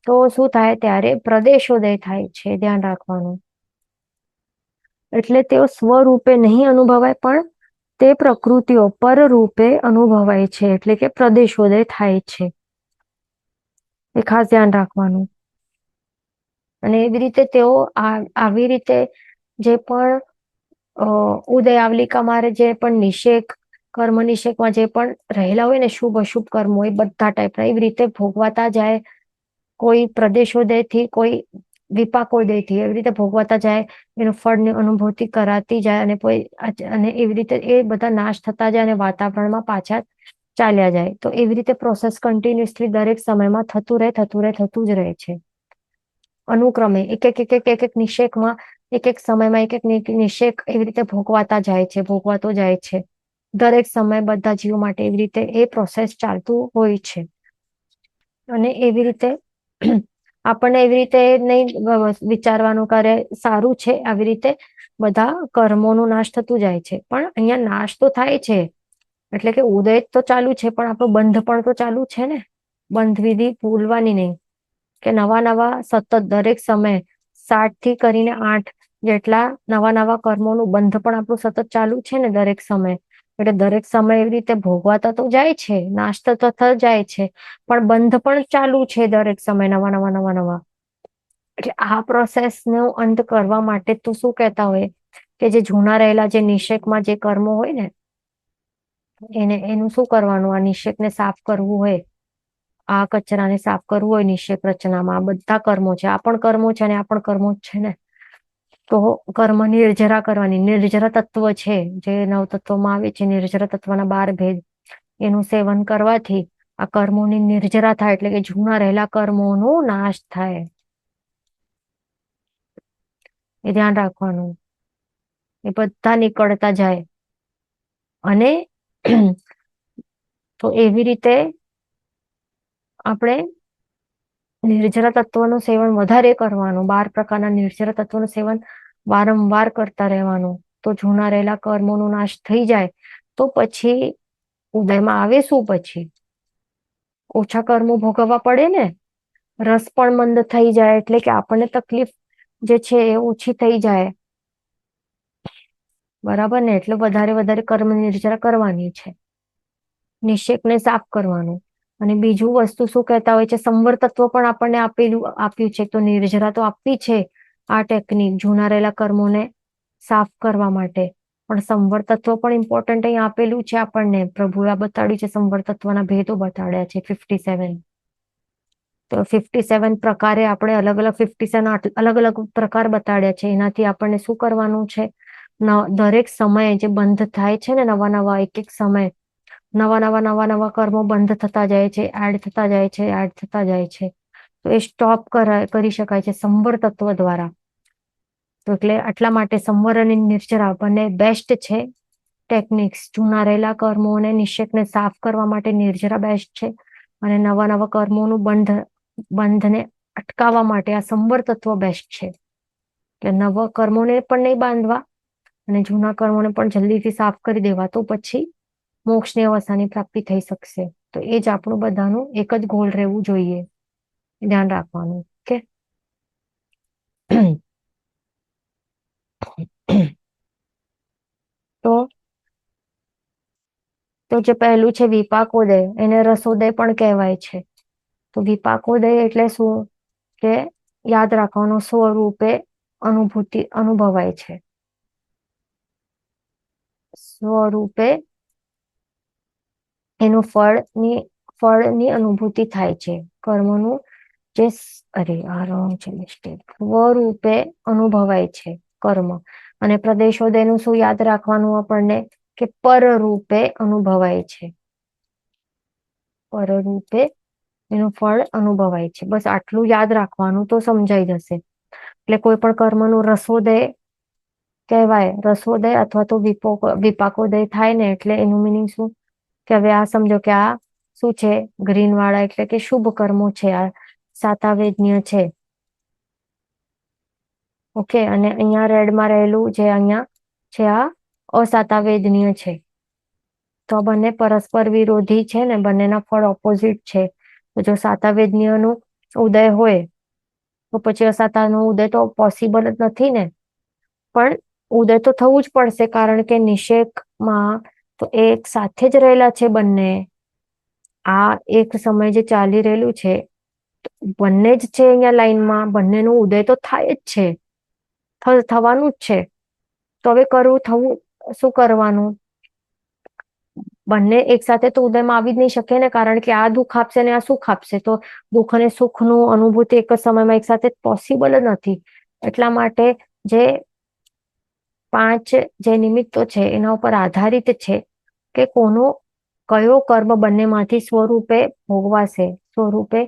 તો શું થાય? ત્યારે પ્રદેશોદય થાય છે. ધ્યાન રાખવાનું. એટલે તેઓ સ્વરૂપે નહીં અનુભવાય, પણ તે પ્રકૃતિઓ પર રૂપે અનુભવાય છે, એટલે કે પ્રદેશોદય થાય છે. એ ખાસ ધ્યાન રાખવાનું. અને એવી રીતે તેઓ આવી રીતે જે પણ ઉદય આવલિકા મારે જે પણ નિષેક કર્મ નિષેકમાં જે પણ રહેલા હોય ને શુભ અશુભ કર્મો, એ બધા ટાઈપના એવી રીતે ભોગવાતા જાય. કોઈ પ્રદેશોદયથી, કોઈ વિપાકોદયથી, એવી રીતે ભોગવાતા જાય. એનું ફળની અનુભૂતિ કરાતી જાય અને એવી રીતે એ બધા નાશ થતા જાય અને વાતાવરણમાં પાછા ચાલ્યા જાય. તો એવી રીતે પ્રોસેસ કન્ટિન્યુઅસલી દરેક સમયમાં થતું જ રહે છે. અનુક્રમે એક નિષેકમાં, એક સમયમાં એક નિષેક એવી રીતે ભોગવાતો જાય છે. દરેક સમય બધા જીવો માટે એવી રીતે એ પ્રોસેસ ચાલતું હોય છે. અને એવી રીતે આપણને એવી રીતે નહીં વિચારવાનું કરે સારું છે, આવી રીતે બધા કર્મોનું નાશ થતું જાય છે. પણ અહીંયા નાશ તો થાય છે, એટલે કે ઉદય તો ચાલુ છે, પણ આપણો બંધ પણ તો ચાલુ છે ને. બંધ વિધિ ભૂલવાની નહીં, કે નવા સતત દરેક સમય 7 થી કરીને 8 જેટલા નવા કર્મોનું બંધ પણ આપણું સતત ચાલુ છે ને દરેક સમય. એટલે દરેક સમય એવી રીતે ભોગવાતા તો જાય છે, નાશ તો થતા જાય છે, પણ બંધ પણ ચાલુ છે દરેક સમય નવા. એટલે આ પ્રોસેસનો અંત કરવા માટે તો શું કહેતા હોય કે જે જૂના રહેલા જે નિષેકમાં જે કર્મો હોય ને, એનું શું કરવાનું? આ નિષેકને સાફ કરવું હોય, આ કચરાને સાફ કરવું હોય નિષેક રચનામાં, આ બધા કર્મો છે, આ પણ કર્મો છે અને આ પણ કર્મો જ છે ને. તો કર્મ નિર્જરા કરવાની. નિર્જરા તત્વ છે જે 9 તત્વમાં આવે છે, નિર્જરા તત્વના 12 ભેદ, એનું સેવન કરવાથી આ કર્મોની નિર્જરા થાય, એટલે કે જૂના રહેલા કર્મોનો નાશ થાય. એ ધ્યાન રાખવાનું. એ બધા નીકળતા જાય. અને તો એવી રીતે આપણે નિર્જરા તત્વનું સેવન વધારે કરવાનું. 12 પ્રકારના નિર્જરા તત્વનું સેવન વારંવાર કરતા રહેવાનું. તો જૂના રહેલા કર્મોનો નાશ થઈ જાય. તો પછી ઉદયમાં આવે શું? પછી ઓછા કર્મો ભોગવવા પડે ને. રસ પણ મંદ થઈ જાય, એટલે કે આપણને તકલીફ જે છે એ ઓછી થઈ જાય. બરાબર ને. એટલે વધારે કર્મ નિર્જરા કરવાની છે, નિષેકને સાફ કરવાનું. અને બીજું વસ્તુ શું કહેતા હોય છે? સંવર તત્વ પણ આપણને આપ્યું છે. તો નિર્જરા તો આપવી છે આ ટેકનિક જૂના રહેલા કર્મોને સાફ કરવા માટે, પણ સંવર તત્વ પણ ઇમ્પોર્ટન્ટ અહીં આપેલું છે આપણને. પ્રભુએ બતાડ્યું છે, સંવર તત્વના ભેદો બતાડ્યા છે 57. તો 57 પ્રકારે આપણે અલગ 57 અલગ પ્રકાર બતાડ્યા છે. એનાથી આપણને શું કરવાનું છે? દરેક સમયે જે બંધ થાય છે ને, નવા એક સમય નવા કર્મો બંધ થતા જાય છે, એડ થતા જાય છે. તો એ સ્ટોપ કરી શકાય છે સંવર તત્વ દ્વારા. તો એટલે આટલા માટે સંવર અને નિર્જરા બંને બેસ્ટ છે ટેકનિક્સ. જૂના રહેલા કર્મો અને નિષેકને સાફ કરવા માટે નિર્જરા બેસ્ટ છે, અને નવા કર્મોનું બંધને અટકાવવા માટે આ સંવર તત્વ બેસ્ટ છે. એટલે નવા કર્મોને પણ નહીં બાંધવા, અને જૂના કર્મોને પણ જલ્દીથી સાફ કરી દેવા, તો પછી મોક્ષની અવસ્થાની પ્રાપ્તિ થઈ શકશે. તો એ જ આપણું બધાનું એક જ ગોલ રહેવું જોઈએ, ધ્યાન રાખવાનું. ઓકે. તો જે પહેલું છે વિપાકોદય, એને રસોદય પણ કહેવાય છે. તો વિપાકોદય એટલે શું? કે યાદ રાખવાનું, સ્વરૂપે અનુભૂતિ અનુભવાય છે. સ્વરૂપે એનું ફળની અનુભૂતિ થાય છે. કર્મનું જે આ રોંગ છે, મિસ્ટેક. સ્વરૂપે અનુભવાય છે કર્મ. અને પ્રદેશોદયનું શું યાદ રાખવાનું આપણને? કે પરરૂપે અનુભવાય છે. પરરૂપે એનું ફળ અનુભવાય છે. બસ આટલું યાદ રાખવાનું, તો સમજાઈ જશે. એટલે કોઈ પણ કર્મનું રસોદય કહેવાય, રસોદય અથવા તો વિપાકોદય થાય ને, એટલે એનું મિનિંગ શું? કે હવે આ સમજો કે આ શું છે? ગ્રીન વાળા એટલે કે શુભ કર્મો છે, આ સાતાવેદન્ય છે. ઓકે. અને અહીંયા રેડમાં રહેલું જે અહીંયા છે, આ અસાતાવેદનીય છે. તો બંને પરસ્પર વિરોધી છે ને, બંનેના ફળ ઓપોઝિટ છે. તો જો સાતાવેદનીયનું ઉદય હોય, તો પછી અસાતાનો ઉદય તો પોસિબલ જ નથી ને. પણ ઉદય તો થવું જ પડશે, કારણ કે નિષેકમાં તો એક સાથે જ રહેલા છે બંને. આ એક સમય જે ચાલી રહેલું છે, બંને જ છે અહીંયા લાઈનમાં, બંનેનું ઉદય તો થાય જ છે, થવાનું જ છે. તો હવે શું કરવાનું? બંને એક સાથે તો ઉદયમાં આવી જ નહીં શકે ને, કારણ કે આ દુઃખ આપશે ને આ સુખ આપશે. તો દુઃખ અને સુખનું અનુભૂતિ એક જ સમયમાં એક સાથે પોસિબલ જ નથી. એટલા માટે જે 5 જે નિમિત્તો છે, એના ઉપર આધારિત છે કે કયો કર્મ બંનેમાંથી સ્વરૂપે ભોગવાશે, સ્વરૂપે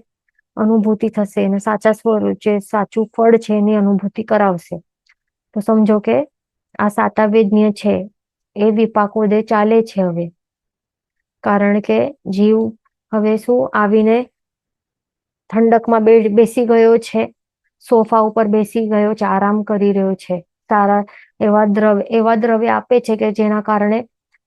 અનુભૂતિ થશે, અને સાચા સ્વરૂપ જે સાચું ફળ છે એની અનુભૂતિ કરાવશે. તો સમજો કે આ સાતાવેદન્ય છે, એ વિપાકોદય ચાલે છે હવે. કારણ કે જીવ હવે શું આવીને ઠંડકમાં બેસી ગયો છે, સોફા ઉપર બેસી ગયો છે, આરામ કરી રહ્યો છે. સારા એવા દ્રવ્ય આપે છે કે જેના કારણે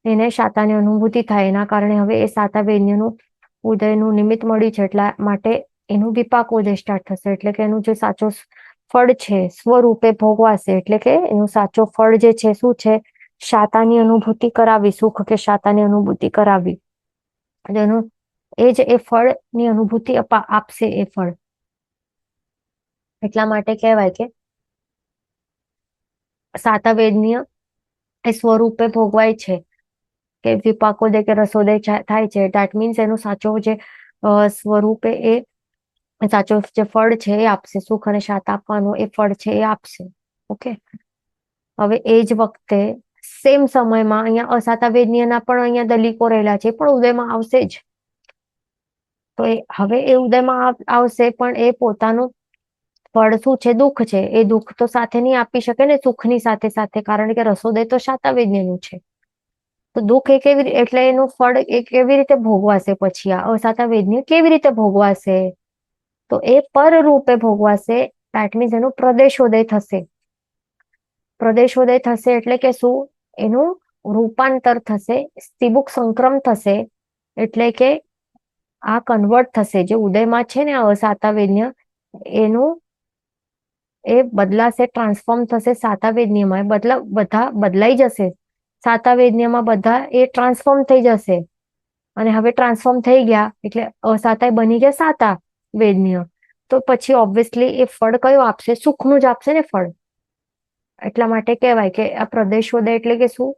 એને શાતાની અનુભૂતિ થાય. એના કારણે હવે એ સાતાવેદન્યનું ઉદયનું નિમિત્ત મળ્યું છે, એટલા માટે એનું વિપાકોદય સ્ટાર્ટ થશે. એટલે કે એનું જે સાચો ફળ છે સ્વરૂપે ભોગવાશે. એટલે કે એનું સાચો ફળ જે છે શું છે? શાતાની અનુભૂતિ કરાવી, સુખ કે શાતાની અનુભૂતિ કરાવી. એનું એ ફળની અનુભૂતિ આપશે એ ફળ. એટલા માટે કહેવાય કે સાતાવેદન્ય એ સ્વરૂપે ભોગવાય છે, કે વિપાકોદય કે રસોદય થાય છે. દેટ મીન્સ એનું સાચો જે સ્વરૂપે એ સાચો જે ફળ છે એ આપશે, સુખ અને શાત આપવાનું એ ફળ છે એ આપશે. ઓકે. હવે એ જ વખતે સેમ સમયમાં અહીંયા અસાતાવેદનીયના પણ અહીંયા દલીકો રહેલા છે, પણ ઉદયમાં આવશે જ. તો હવે એ ઉદયમાં આવશે, પણ એ પોતાનું ફળ શું છે? દુઃખ છે. એ દુઃખ તો સાથે નહીં આપી શકે ને સુખની સાથે સાથે, કારણ કે રસોદય તો સાતાવેદન્યનું છે. તો દુઃખ એટલે એનું ફળ એ કેવી રીતે ભોગવાશે? પછી આ અસાતાવેદન્ય કેવી રીતે ભોગવાશે? તો એ પર રૂપે ભોગવાશે. દેટ મીન્સ એનું પ્રદેશોદય થશે. પ્રદેશોદય થશે એટલે કે શું? એનું રૂપાંતર થશે, સ્તિબુક સંક્રમ થશે. એટલે કે આ કન્વર્ટ થશે. જે ઉદયમાં છે ને અસાતાવેદન્ય, એનું એ બદલાશે, ટ્રાન્સફોર્મ થશે સાતાવેદન્યમાં. બધા બદલાઈ જશે. સાતાવેદન્યમાં બધા એ ટ્રાન્સફોર્મ થઈ જશે. અને હવે ટ્રાન્સફોર્મ થઈ ગયા એટલે અસાતાય બની ગયા સાતાવેદન્ય. તો પછી ઓબ્વિયસલી એ ફળ કયો આપશે? સુખનું જ આપશે ને ફળ. એટલા માટે કહેવાય કે આ પ્રદેશોદય એટલે કે શું?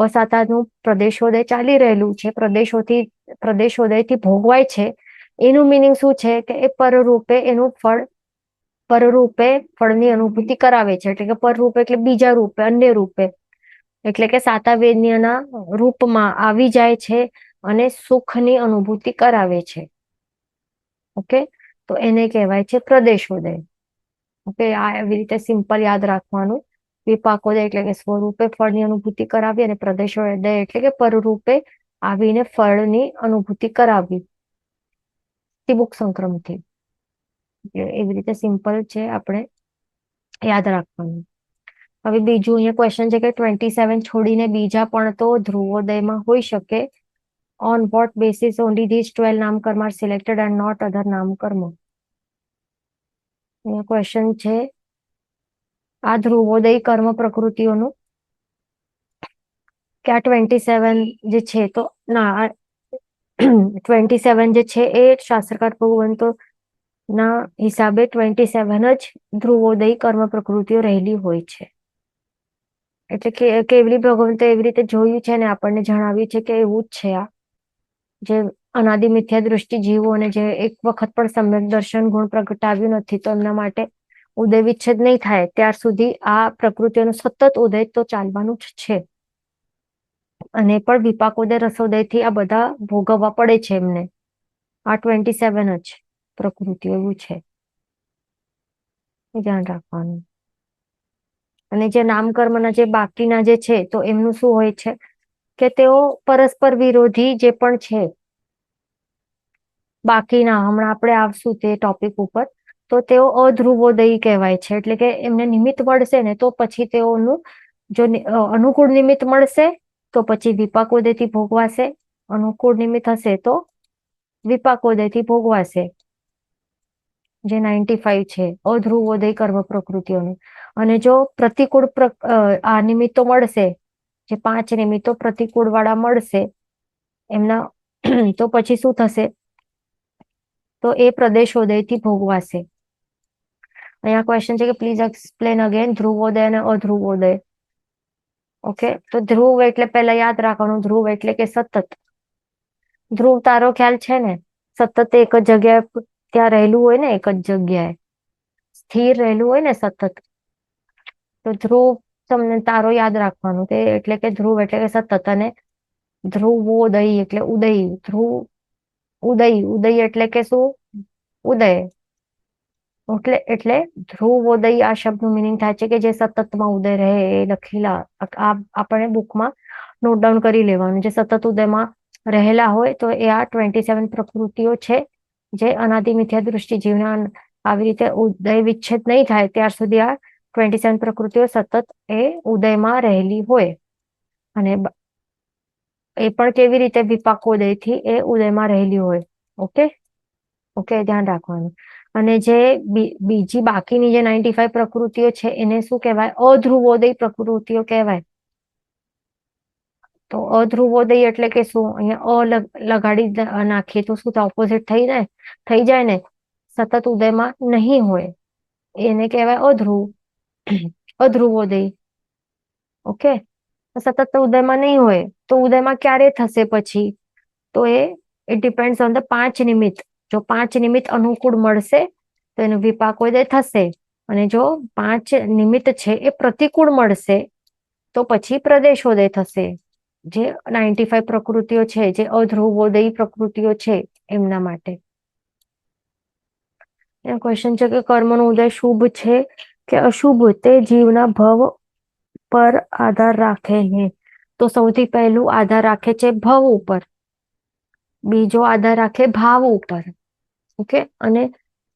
અસાતાનું પ્રદેશોદય ચાલી રહેલું છે, પ્રદેશોદયથી ભોગવાય છે. એનું મિનિંગ શું છે? કે એ પરરૂપે એનું પરરૂપે ફળની અનુભૂતિ કરાવે છે. એટલે કે પરરૂપે એટલે બીજા રૂપે, અન્ય રૂપે. એટલે કે સાતાવેદન્યના રૂપમાં આવી જાય છે અને સુખની અનુભૂતિ કરાવે છે. ઓકે. તો એને કહેવાય છે પ્રદેશોદય. ઓકે. આ એવી રીતે સિમ્પલ યાદ રાખવાનું. વિપાકોદય એટલે કે સ્વરૂપે ફળની અનુભૂતિ કરાવી, અને પ્રદેશોદય એટલે કે પરરૂપે આવીને ફળની અનુભૂતિ કરાવી, તિબુક સંક્રમથી. એવી રીતે સિમ્પલ છે, આપણે યાદ રાખવાનું. હવે બીજું અહીંયા ક્વેશ્ચન છે કે 27 છોડીને બીજા પણ તો ધ્રુવોદયમાં હોઈ શકે. On what basis only this 12 નામકર્મ are selected and not other નામકર્મ. અહીંયા ક્વેશ્ચન છે આ ધ્રુવોદય કર્મ પ્રકૃતિઓનું કે આ 27 જે છે તો ના 27 જે છે એ શાસ્ત્રકાર ભગવંતો ના હિસાબે 27 જ ધ્રુવોદય કર્મ પ્રકૃતિઓ રહેલી હોય છે. એટલે કે કેવલી ભગવંતો એવી રીતે જોયું છે ને આપણને જણાવ્યું છે કે એવું જ છે આ જે અનાદિ મિથ્યા દૃષ્ટિ જીવો અને જે એક વખત પણ સમ્યક દર્શન ગુણ પ્રગટાવ્યું નથી તો એમના માટે ઉદય વિચ્છેદ નહીં થાય ત્યાર સુધી આ પ્રકૃતિઓનો સતત ઉદય તો ચાલવાનું જ છે. અને પણ વિપાકોદય રસોદયથી આ બધા ભોગવવા પડે છે એમને. આ 27 જ પ્રકૃતિઓ એવું છે, ધ્યાન રાખવાનું. અને જે નામકર્મના જે બાકીના જે છે તો એમનું શું હોય છે કે તેઓ પરસ્પર વિરોધી જે પણ છે બાકીના, હમણાં આપણે આવશું તે ટોપિક ઉપર, તો તેઓ અધ્રુવોદયી કહેવાય છે. એટલે કે એમને નિમિત્ત મળશે ને તો પછી તેઓનું જો અનુકૂળ નિમિત્ત મળશે તો પછી વિપાકોદયથી ભોગવાશે, અનુકૂળ નિમિત્ત હશે તો વિપાકોદયથી ભોગવાશે. જે 95 છે અધ્રુવોદય કર્મ પ્રકૃતિઓનું. અને જો પ્રતિકૂળ આ નિમિત્તો મળશે, જે 5 નિમિત્તો પ્રતિકૂળ વાળા મળશે એમના તો પછી શું થશે તો એ પ્રદેશોદયથી ભોગવાશે. અહીંયા ક્વેશ્ચન છે કે પ્લીઝ એક્સપ્લેન અગેન ધ્રુવોદય અને અધ્રુવોદય. ઓકે, તો ધ્રુવ એટલે પહેલા યાદ રાખવાનું, ધ્રુવ એટલે કે સતત. ધ્રુવ તારો ખ્યાલ છે ને, સતત એક જ જગ્યાએ ત્યાં રહેલું હોય ને, એક જ જગ્યાએ સ્થિર રહેલું હોય ને સતત, તો ધ્રુવ તમને તારો યાદ રાખવાનું તે એટલે કે ધ્રુવ એટલે કે સતત. અને ધ્રુવોદય એટલે ઉદય. ધ્રુવ ઉદય, ઉદય એટલે કે શું ઉદય. એટલે ધ્રુવોદય આ શબ્દનું મિનિંગ થાય છે કે જે સતતમાં ઉદય રહે. એ લખેલા આપણે બુકમાં નોટ ડાઉન કરી લેવાનું. જે સતત ઉદયમાં રહેલા હોય તો એ આ 27 પ્રકૃતિઓ છે જે અનાદિ મિથ્યા દૃષ્ટિ જીવના આવી રીતે ઉદય વિચ્છેદ નહીં થાય ત્યાર સુધી આ 27 પ્રકૃતિઓ સતત એ ઉદયમાં રહેલી હોય. અને એ પણ કેવી રીતે વિપાકોદયથી એ ઉદયમાં રહેલી હોય. ઓકે ઓકે, ધ્યાન રાખવાનું. અને જે બીજી બાકીની જે 95 પ્રકૃતિઓ છે એને શું કહેવાય? અધ્રુવોદય પ્રકૃતિઓ કહેવાય. તો અધ્રુવોદય એટલે કે શું? અહીંયા લગાડી નાખીએ તો શું થાય? ઓપોઝિટ થઈ જાય ને. સતત ઉદયમાં નહીં હોય એને કહેવાય અધ્રુવ, અધ્રુવોદય. ઓકે, સતત ઉદયમાં નહીં હોય તો ઉદયમાં ક્યારે થશે પછી? તો it depends on the 5 નિમિત્ત. જો 5 નિમિત્ત અનુકૂળ મળશે તો એનો વિપાકોદય થશે. અને જો 5 નિમિત્ત છે એ પ્રતિકૂળ મળશે તો પછી પ્રદેશોદય થશે. જે 95 પ્રકૃતિઓ છે જે અધ્રુવોદયી પ્રકૃતિઓ છે એમના માટે. ક્વેશ્ચન છે કે કર્મનો ઉદય શુભ છે કે અશુભ તે જીવના ભવ પર આધાર રાખે છે. તો સૌથી પહેલું આધાર રાખે છે ભવ ઉપર, બીજો આધાર રાખે ભાવ ઉપર. ઓકે, અને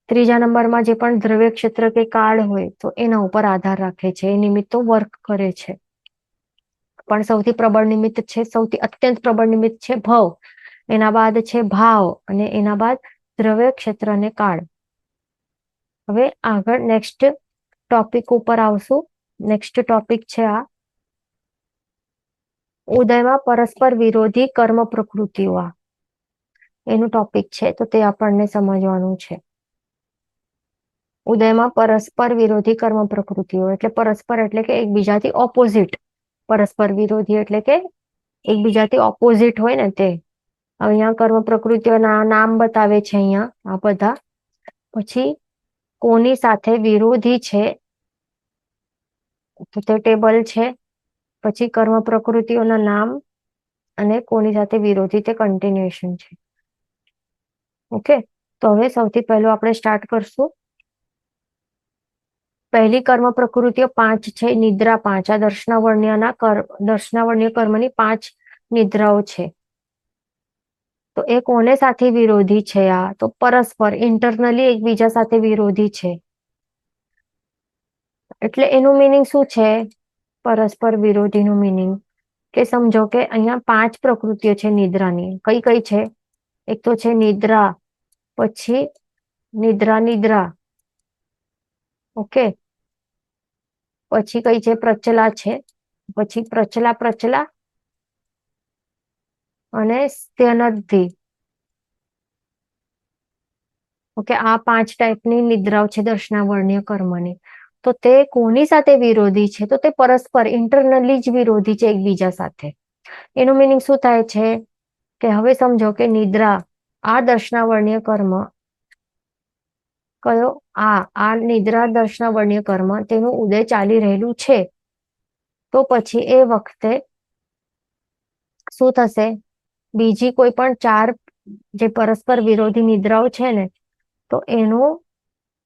ત્રીજા નંબરમાં જે પણ દ્રવ્ય ક્ષેત્ર કે કાળ હોય તો એના ઉપર આધાર રાખે છે. એ નિમિત્તો વર્ક કરે છે. પણ સૌથી પ્રબળ નિમિત્ત છે, સૌથી અત્યંત પ્રબળ નિમિત્ત છે ભવ. એના બાદ છે ભાવ અને એના બાદ દ્રવ્ય ક્ષેત્ર અને કાળ. હવે આગળ નેક્સ્ટ ટોપિક ઉપર આવશું. નેક્સ્ટ ટોપિક છે આ ઉદયમાં પરસ્પર વિરોધી કર્મ પ્રકૃતિઓ. એનું ટોપિક છે તો તે આપણને સમજવાનું છે. ઉદયમાં પરસ્પર વિરોધી કર્મ પ્રકૃતિઓ એટલે પરસ્પર એટલે કે એકબીજાથી ઓપોઝિટ. પરસ્પર વિરોધી એટલે કે એકબીજાથી ઓપોઝિટ હોય ને તે. અહીંયા કર્મ પ્રકૃતિઓના નામ બતાવે છે અહીંયા આ બધા. પછી કોની સાથે વિરોધી છે તો તે ટેબલ છે. પછી કર્મ પ્રકૃતિઓના નામ અને કોની સાથે વિરોધી તે કન્ટિન્યુએશન છે. ઓકે, તો હવે સૌથી પહેલું આપણે સ્ટાર્ટ કરશું. પહેલી કર્મ પ્રકૃતિઓ 5 છે. નિદ્રા 5. આ દર્શનાવર્ણ્ય કર્મની 5 નિદ્રાઓ છે. તો એ કોને સાથે વિરોધી છે? આ તો પરસ્પર ઇન્ટરનલી એકબીજા સાથે વિરોધી છે. એટલે એનું મિનિંગ શું છે પરસ્પર વિરોધીનું મીનિંગ કે સમજો કે અહીંયા 5 પ્રકૃતિઓ છે નિદ્રાની. કઈ કઈ છે? એક તો છે નિદ્રા, પછી નિદ્રા નિદ્રા, ઓકે, પછી કઈ છે? પ્રચલા છે, પછી પ્રચલા પ્રચલા અને સ્ત્યનદ્ધિ. ઓકે, આ 5 ટાઈપની નિદ્રાઓ છે દર્શનાવર્ણ્ય કર્મની. તો તે કોની સાથે વિરોધી છે? તો તે પરસ્પર ઇન્ટરનલી જ વિરોધી છે એકબીજા સાથે. એનું મિનિંગ શું થાય છે કે હવે સમજો કે નિદ્રા, આ દર્શનાવર્ણ્ય કર્મ કયો? આ નિદ્રા દર્શનાવર્ણ્ય કર્મ, તેનું ઉદય ચાલી રહેલું છે. તો પછી એ વખતે શું થશે? બીજી કોઈ પણ 4 જે પરસ્પર વિરોધી નિદ્રાઓ છે ને, તો એનું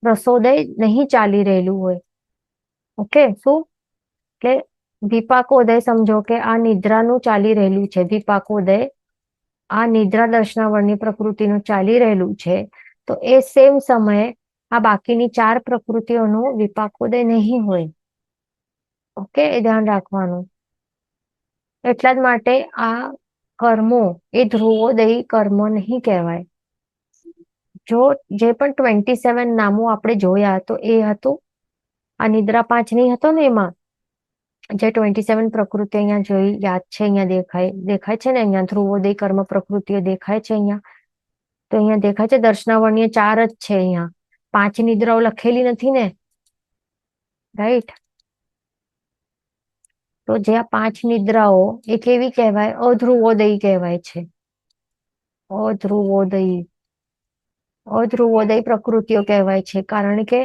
રસોદય નહીં ચાલી રહેલું હોય. ઓકે, શું કે વિપાકોદય, સમજો કે આ નિદ્રાનું ચાલી રહેલું છે વિપાકોદય, આ નિદ્રા દર્શનાવર્ણની પ્રકૃતિનું ચાલી રહેલું છે. તો એ સેમ સમયે આ બાકીની 4 પ્રકૃતિઓનું વિપાકોદય નહીં હોય. ઓકે, એ ધ્યાન રાખવાનું. એટલા જ માટે આ કર્મો એ ધ્રુવોદયી કર્મ નહીં કહેવાય. જો જે પણ 27 નામો આપણે જોયા, તો એ હતું આ નિદ્રા 5 ની હતો ને, એમાં જે 27 પ્રકૃતિ અહીંયા જોઈ, યાદ છે? અહીંયા દેખાય છે ને, અહીંયા ધ્રુવોદય કર્મ પ્રકૃતિઓ દેખાય છે અહીંયા. તો અહીંયા દેખાય છે દર્શનાવર્ણ્ય 4 જ છે. અહીંયા 5 નિદ્રાઓ લખેલી નથી ને, રાઈટ? તો જે આ 5 નિદ્રાઓ એ કેવી કહેવાય? અધ્રુવોદયી કહેવાય છે. અધ્રુવોદય પ્રકૃતિઓ કહેવાય છે, કારણ કે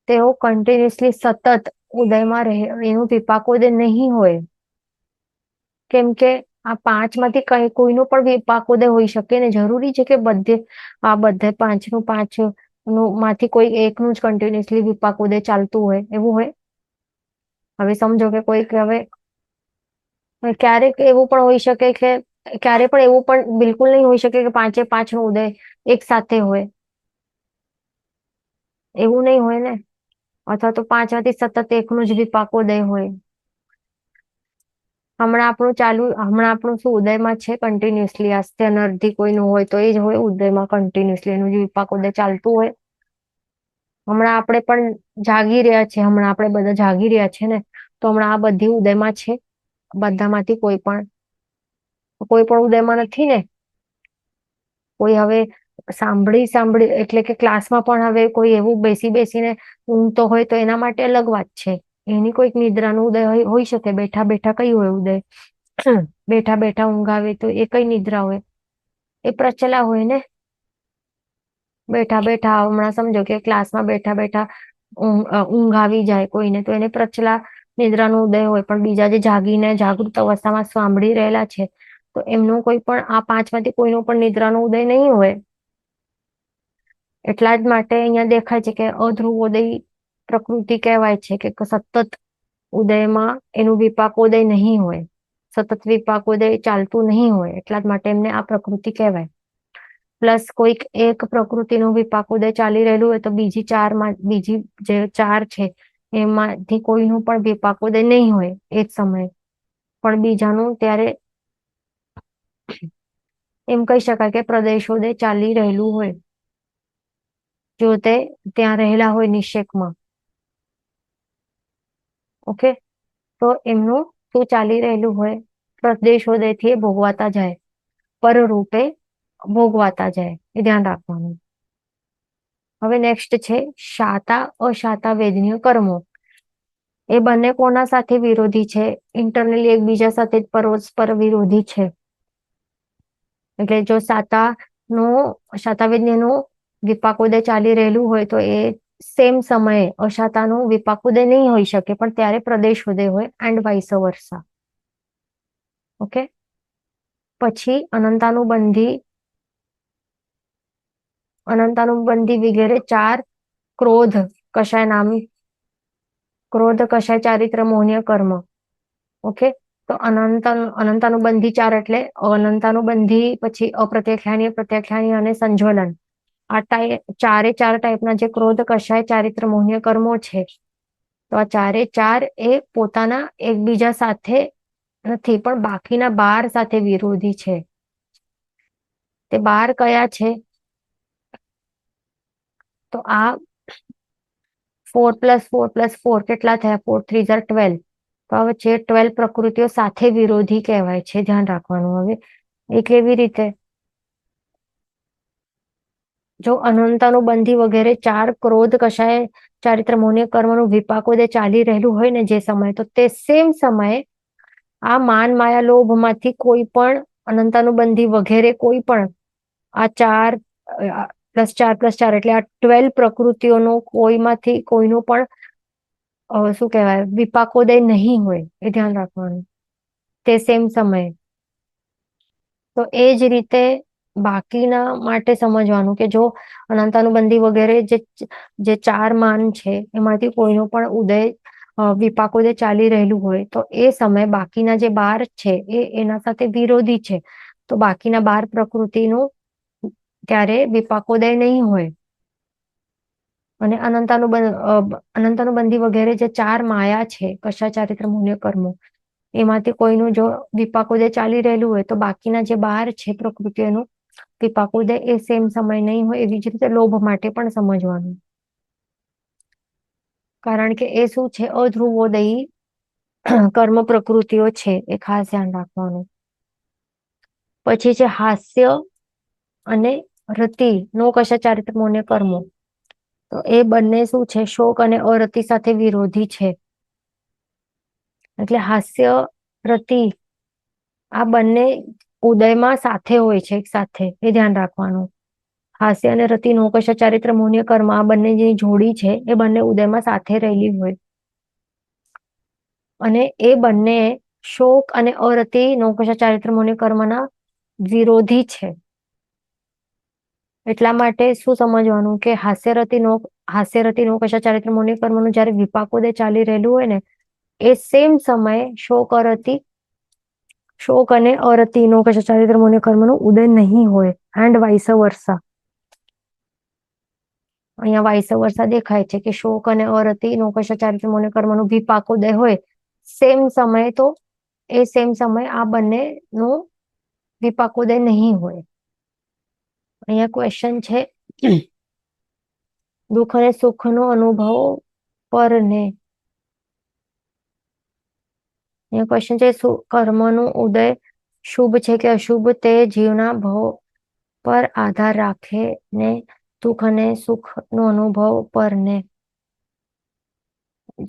તેઓ કન્ટિન્યુઅસલી સતત ઉદયમાં રહે, એનું વિપાકોદય નહીં હોય. કેમ કે આ 5 માંથી કોઈનો પણ વિપાકોદય હોઈ શકે ને. જરૂરી છે કે બધે 5 નું 5 નું માંથી કોઈ એકનું જ કન્ટિન્યુઅસલી વિપાકોદય ચાલતું હોય? એવું હોય? હવે સમજો કે કોઈક, હવે ક્યારેક એવું પણ હોઈ શકે કે ક્યારે પણ એવું પણ બિલકુલ નહીં હોઈ શકે કે 5 નો ઉદય એક સાથે હોય. એવું નહીં હોય ને. અથવા તો 5 માંથી સતત એકનું જ વિપાકોદય હોય. હમણાં આપણું શું ઉદયમાં છે કન્ટિન્યુઅસલી? સ્ત્યનર્ધી કોઈનું હોય તો એ જ હોય ઉદયમાં કન્ટિન્યુઅસલી, એનું જે વિપાકોદય ચાલતું હોય. હમણાં આપણે પણ જાગી રહ્યા છે, હમણાં આપણે બધા જાગી રહ્યા છે ને, તો હમણાં આ બધી ઉદયમાં છે. બધામાંથી કોઈ પણ ઉદયમાં નથી ને. કોઈ હવે સાંભળી એટલે કે ક્લાસમાં પણ હવે કોઈ એવું બેસીને ઊંઘતો હોય તો એના માટે અલગ વાત છે. એની કોઈક નિદ્રાનું ઉદય હોઈ શકે. બેઠા બેઠા કઈ હોય ઉદય? બેઠા બેઠા ઊંઘ આવે તો એ કઈ નિદ્રા હોય? એ પ્રચલા હોય ને. બેઠા બેઠા હમણાં સમજો કે ક્લાસમાં બેઠા બેઠા ઊંઘ આવી જાય કોઈને, તો એને પ્રચલા નિદ્રાનો ઉદય હોય. પણ બીજા જે જાગીને જાગૃત અવસ્થામાં સાંભળી રહેલા છે, તો એમનું કોઈ પણ આ 5 માંથી કોઈનો પણ નિદ્રાનો ઉદય નહીં હોય. એટલા જ માટે અહીંયા દેખાય છે કે અધ્રુવોદય પ્રકૃતિ કહેવાય છે કે સતત ઉદયમાં એનું વિપાકોદય નહીં હોય, સતત વિપાકોદય ચાલતું નહીં હોય. એટલા જ માટે એમને આ પ્રકૃતિ કહેવાય. પ્લસ કોઈક એક પ્રકૃતિનું વિપાકોદય ચાલી રહેલું હોય તો બીજી જે 4 છે એમાંથી કોઈનું પણ વિપાકોદય નહીં હોય એ જ સમયે, પણ બીજાનું. ત્યારે એમ કહી શકાય કે પ્રદેશોદય ચાલી રહેલું હોય, જો તે ત્યાં રહેલા હોય નિષેકમાં. ઓકે, તો એમનું શું ચાલી રહેલું હોય? પ્રદેશોદયથી ભોગવાતા જાય, પર રૂપે ભોગવાતા જાય. એ ધ્યાન રાખવાનું. હવે નેક્સ્ટ છે શાતા અશાતા વેદનીય કર્મો. એ બંને કોના સાથે વિરોધી છે? ઇન્ટરનલી એકબીજા સાથે પરસ્પર વિરોધી છે. એટલે જો શાતાવેદનું વિપાકોદય ચાલી રહેલું હોય તો એ સેમ સમયે અશાતાનું વિપાકોદય નહીં હોઈ શકે, પણ ત્યારે પ્રદેશોદય હોય, એન્ડ વાઇસ વર્સા. ઓકે, પછી અનંતાનુબંધી વગેરે 4 ક્રોધ કષાય ચારિત્ર મોહનીય કર્મ. ઓકે, તો અનંતાનુબંધી 4 એટલે અનંતાનુબંધી, પછી અપ્રત્યાખ્યાની, પ્રત્યાખ્યાની અને સંજ્વલન. આ 4 ટાઈપના જે ક્રોધ કષાય ચારિત્ર મોહનીય કર્મો છે, તો આ ચારે ચાર એ પોતાના એકબીજા સાથે નથી, પણ બાકીના 12 સાથે વિરોધી છે. તે 12 કયા છે? તો આ 4 + 4 + 4 કેટલા થયા? 4 3 = 12. તો હવે જે 12 પ્રકૃતિઓ સાથે વિરોધી કહેવાય છે, ધ્યાન રાખવાનું. હવે એ કેવી રીતે? જો અનંતાનુબંધી વગેરે 4 ક્રોધ કશાય ચારિત્ર મોને કર્મનું વિપાકોદે ચાલી રહેલું હોય ને જે સમય, તો તે સેમ સમયે આ માન માયા લોભમાંથી કોઈ પણ અનંતાનુબંધી વગેરે કોઈ પણ આ 4 +4 + 4 એટલે આ 12 પ્રકૃતિઓનો કોઈમાંથી કોઈનું પણ શું કહેવાય વિપાકોદય નહીં હોય, એ ધ્યાન રાખવાનું તે સેમ સમયે. તો એ જ રીતે બાકીના માટે સમજવાનું કે જો અનંતાનુબંધી વગેરે જે 4 માન છે એમાંથી કોઈનો પણ ઉદય વિપાકોદે ચાલી રહેલું હોય, તો એ સમય બાકીના જે 12 છે એ એના સાથે વિરોધી છે, તો બાકીના 12 પ્રકૃતિનું ત્યારે વિપાકોદય નહીં હોય. અને અનંતાનુબંધી વગેરે જે 4 માયા છે કશા ચારિત્ર પુણ્ય કર્મો, એમાંથી કોઈનું જો વિપાકોદય ચાલી રહેલું હોય, તો બાકીના જે 12 છે પ્રકૃતિઓનું વિપાકોદય એ સેમ સમય નહીં હોય. એવી જ રીતે લોભ માટે પણ સમજવાનું, કારણ કે એ શું છે? અધ્રુવોદયી કર્મ પ્રકૃતિઓ છે, એ ખાસ ધ્યાન રાખવાનું. પછી છે હાસ્ય અને રતિ નો કશા ચારિત્ર પુણ્ય કર્મો. તો એ બંને શું છે? શોક અને અરતિ સાથે વિરોધી છે. એટલે હાસ્ય રતિ આ બંને ઉદયમાં સાથે હોય છે, એક સાથે, એ ધ્યાન રાખવાનું. હાસ્ય અને રતિ નો કશા ચારિત્ર પુણ્ય કર્મ આ બંને જે જોડી છે એ બંને ઉદયમાં સાથે રહેલી હોય, અને એ બંને શોક અને અરતિ નો કશા ચારિત્ર પુણ્ય કર્મના વિરોધી છે. એટલા માટે શું સમજવાનું કે હાસ્યરતિ નો કશા ચારિત્ર પુણ્ય કર્મનું જયારે વિપાકોદે ચાલી રહેલું હોય ને, એ સેમ સમયે શોક અને અરતિ નો કશા ચારિત્ર પુણ્ય કર્મનું ઉદય નહીં હોય, એન્ડ વાઇસ વર્સા. અહીંયા વાઇસ વર્સા દેખાય છે કે શોક અને અરતિ નો કશા ચારિત્ર પુણ્ય કર્મનું વિપાકોદય હોય સેમ સમયે, તો એ સેમ સમયે આ બંનેનું વિપાકોદય નહીં હોય. અહીંયા ક્વેશ્ચન છે દુઃખ અને સુખનો અનુભવ પર ને. અહીંયા ક્વેશ્ચન છે કર્મનું ઉદય શુભ છે કે અશુભ, તે જીવના ભવ પર આધાર રાખે ને દુઃખ અને સુખનો અનુભવ પર ને.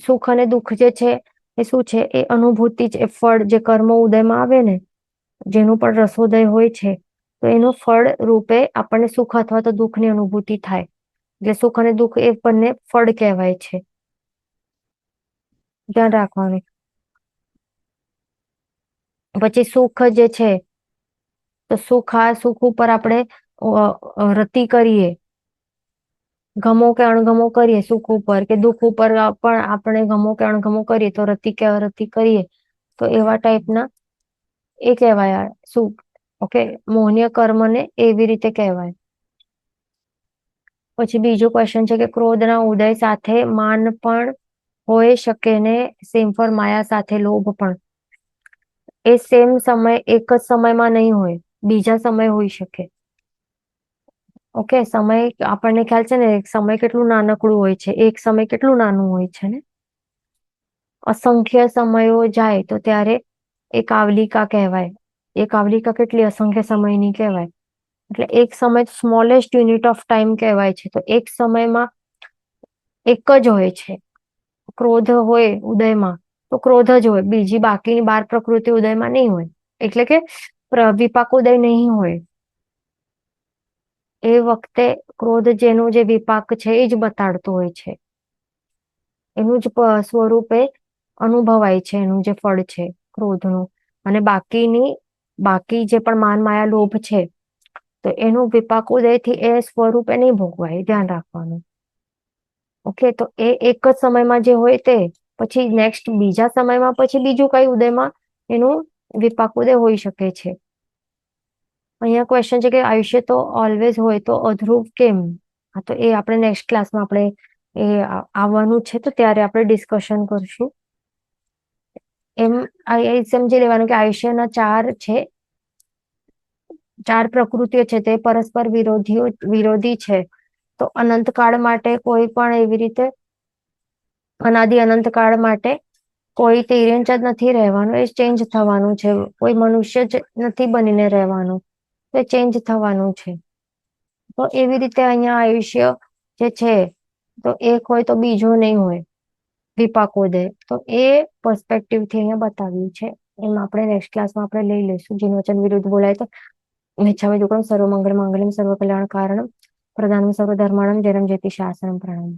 સુખ અને દુઃખ જે છે એ શું છે? એ અનુભૂતિ જ, એ ફળ જે કર્મ ઉદયમાં આવે ને, જેનું પણ રસોદય હોય છે, તો એનું ફળ રૂપે આપણને સુખ અથવા તો દુઃખની અનુભૂતિ થાય. એટલે સુખ અને દુઃખ એ બંને ફળ કહેવાય છે, ધ્યાન રાખવાનું. પછી સુખ જે છે, તો સુખ ઉપર આપણે રતિ કરીએ, ગમો કે અણગમો કરીએ સુખ ઉપર, કે દુઃખ ઉપર પણ આપણે ગમો કે અણગમો કરીએ, તો રતિ કે અરતિ કરીએ, તો એવા ટાઈપના એ કહેવાય સુખ. ઓકે, મોહનીય કર્મને એવી રીતે કહેવાય. પછી બીજો ક્વેશ્ચન છે કે ક્રોધના ઉદય સાથે માન પણ હોઈ શકે ને સેમફળ માયા સાથે લોભ પણ. એ સેમ સમય એક જ સમયમાં નહીં હોય, બીજા સમય હોઈ શકે. ઓકે, સમય આપણને ખ્યાલ છે ને, સમય કેટલું નાનકડું હોય છે, એક સમય કેટલું નાનું હોય છે ને. અસંખ્ય સમયો જાય તો ત્યારે એક આવલિકા કહેવાય. એક આવલિકા કેટલી અસંખ્ય સમયની કહેવાય. એટલે એક સમય સ્મોલેસ્ટ યુનિટ ઓફ ટાઈમ કહેવાય છે. તો એક સમયમાં એક જ હોય છે. ક્રોધ હોય ઉદયમાં તો ક્રોધ જ હોય, બીજી બાકીની 12 પ્રકૃતિ ઉદયમાં નહીં હોય, એટલે કે વિપાકોદય નહીં હોય. એ વખતે ક્રોધ જેનું જે વિપાક છે એ જ બતાડતો હોય છે, એનું જ સ્વરૂપે અનુભવાય છે, એનું જે ફળ છે ક્રોધનું. અને બાકી જે પણ માન માયા લોભ છે, તો એનું વિપાકોદયથી એ સ્વરૂપે નહીં ભોગવાય, ધ્યાન રાખવાનું. ઓકે, તો એ એક જ સમયમાં જે હોય તે, પછી નેક્સ્ટ બીજા સમયમાં પછી બીજું કઈ ઉદયમાં એનું વિપાકોદય હોઈ શકે છે. અહીંયા ક્વેશ્ચન છે કે આયુષ્ય તો ઓલવેઝ હોય તો અધ્રુવ કેમ? હા, તો એ આપણે નેક્સ્ટ ક્લાસમાં આપણે એ આવવાનું છે, તો ત્યારે આપણે ડિસ્કશન કરશું. એમ સમજી લેવાનું કે આયુષ્યના ચાર છે, ચાર પ્રકૃતિઓ છે તે પરસ્પર વિરોધી છે. તો અનંતકાળ માટે કોઈ પણ એવી રીતે અનાદિ અનંતકાળ માટે કોઈ તિર્યંચ જ નથી રહેવાનું, એ ચેન્જ થવાનું છે. કોઈ મનુષ્ય જ નથી બનીને રહેવાનું, એ ચેન્જ થવાનું છે. તો એવી રીતે અહીંયા આયુષ્ય જે છે, તો એક હોય તો બીજો નહીં હોય, વિપાકોદય. તો એ પર્સપેક્ટિવ થી અહીંયા બતાવ્યું છે. એમ આપણે નેક્સ્ટ ક્લાસમાં આપણે લઈ લઈશું. જીન વચન વિરુદ્ધ બોલાય તો મિચ્છામિ દુક્કડમ સર્વ મંગળ માંગલ્યમ સર્વ કલ્યાણ કારણમ પ્રધાનમ સર્વ ધર્માણમ જયમ જયતિ શાસનમ પ્રણામ.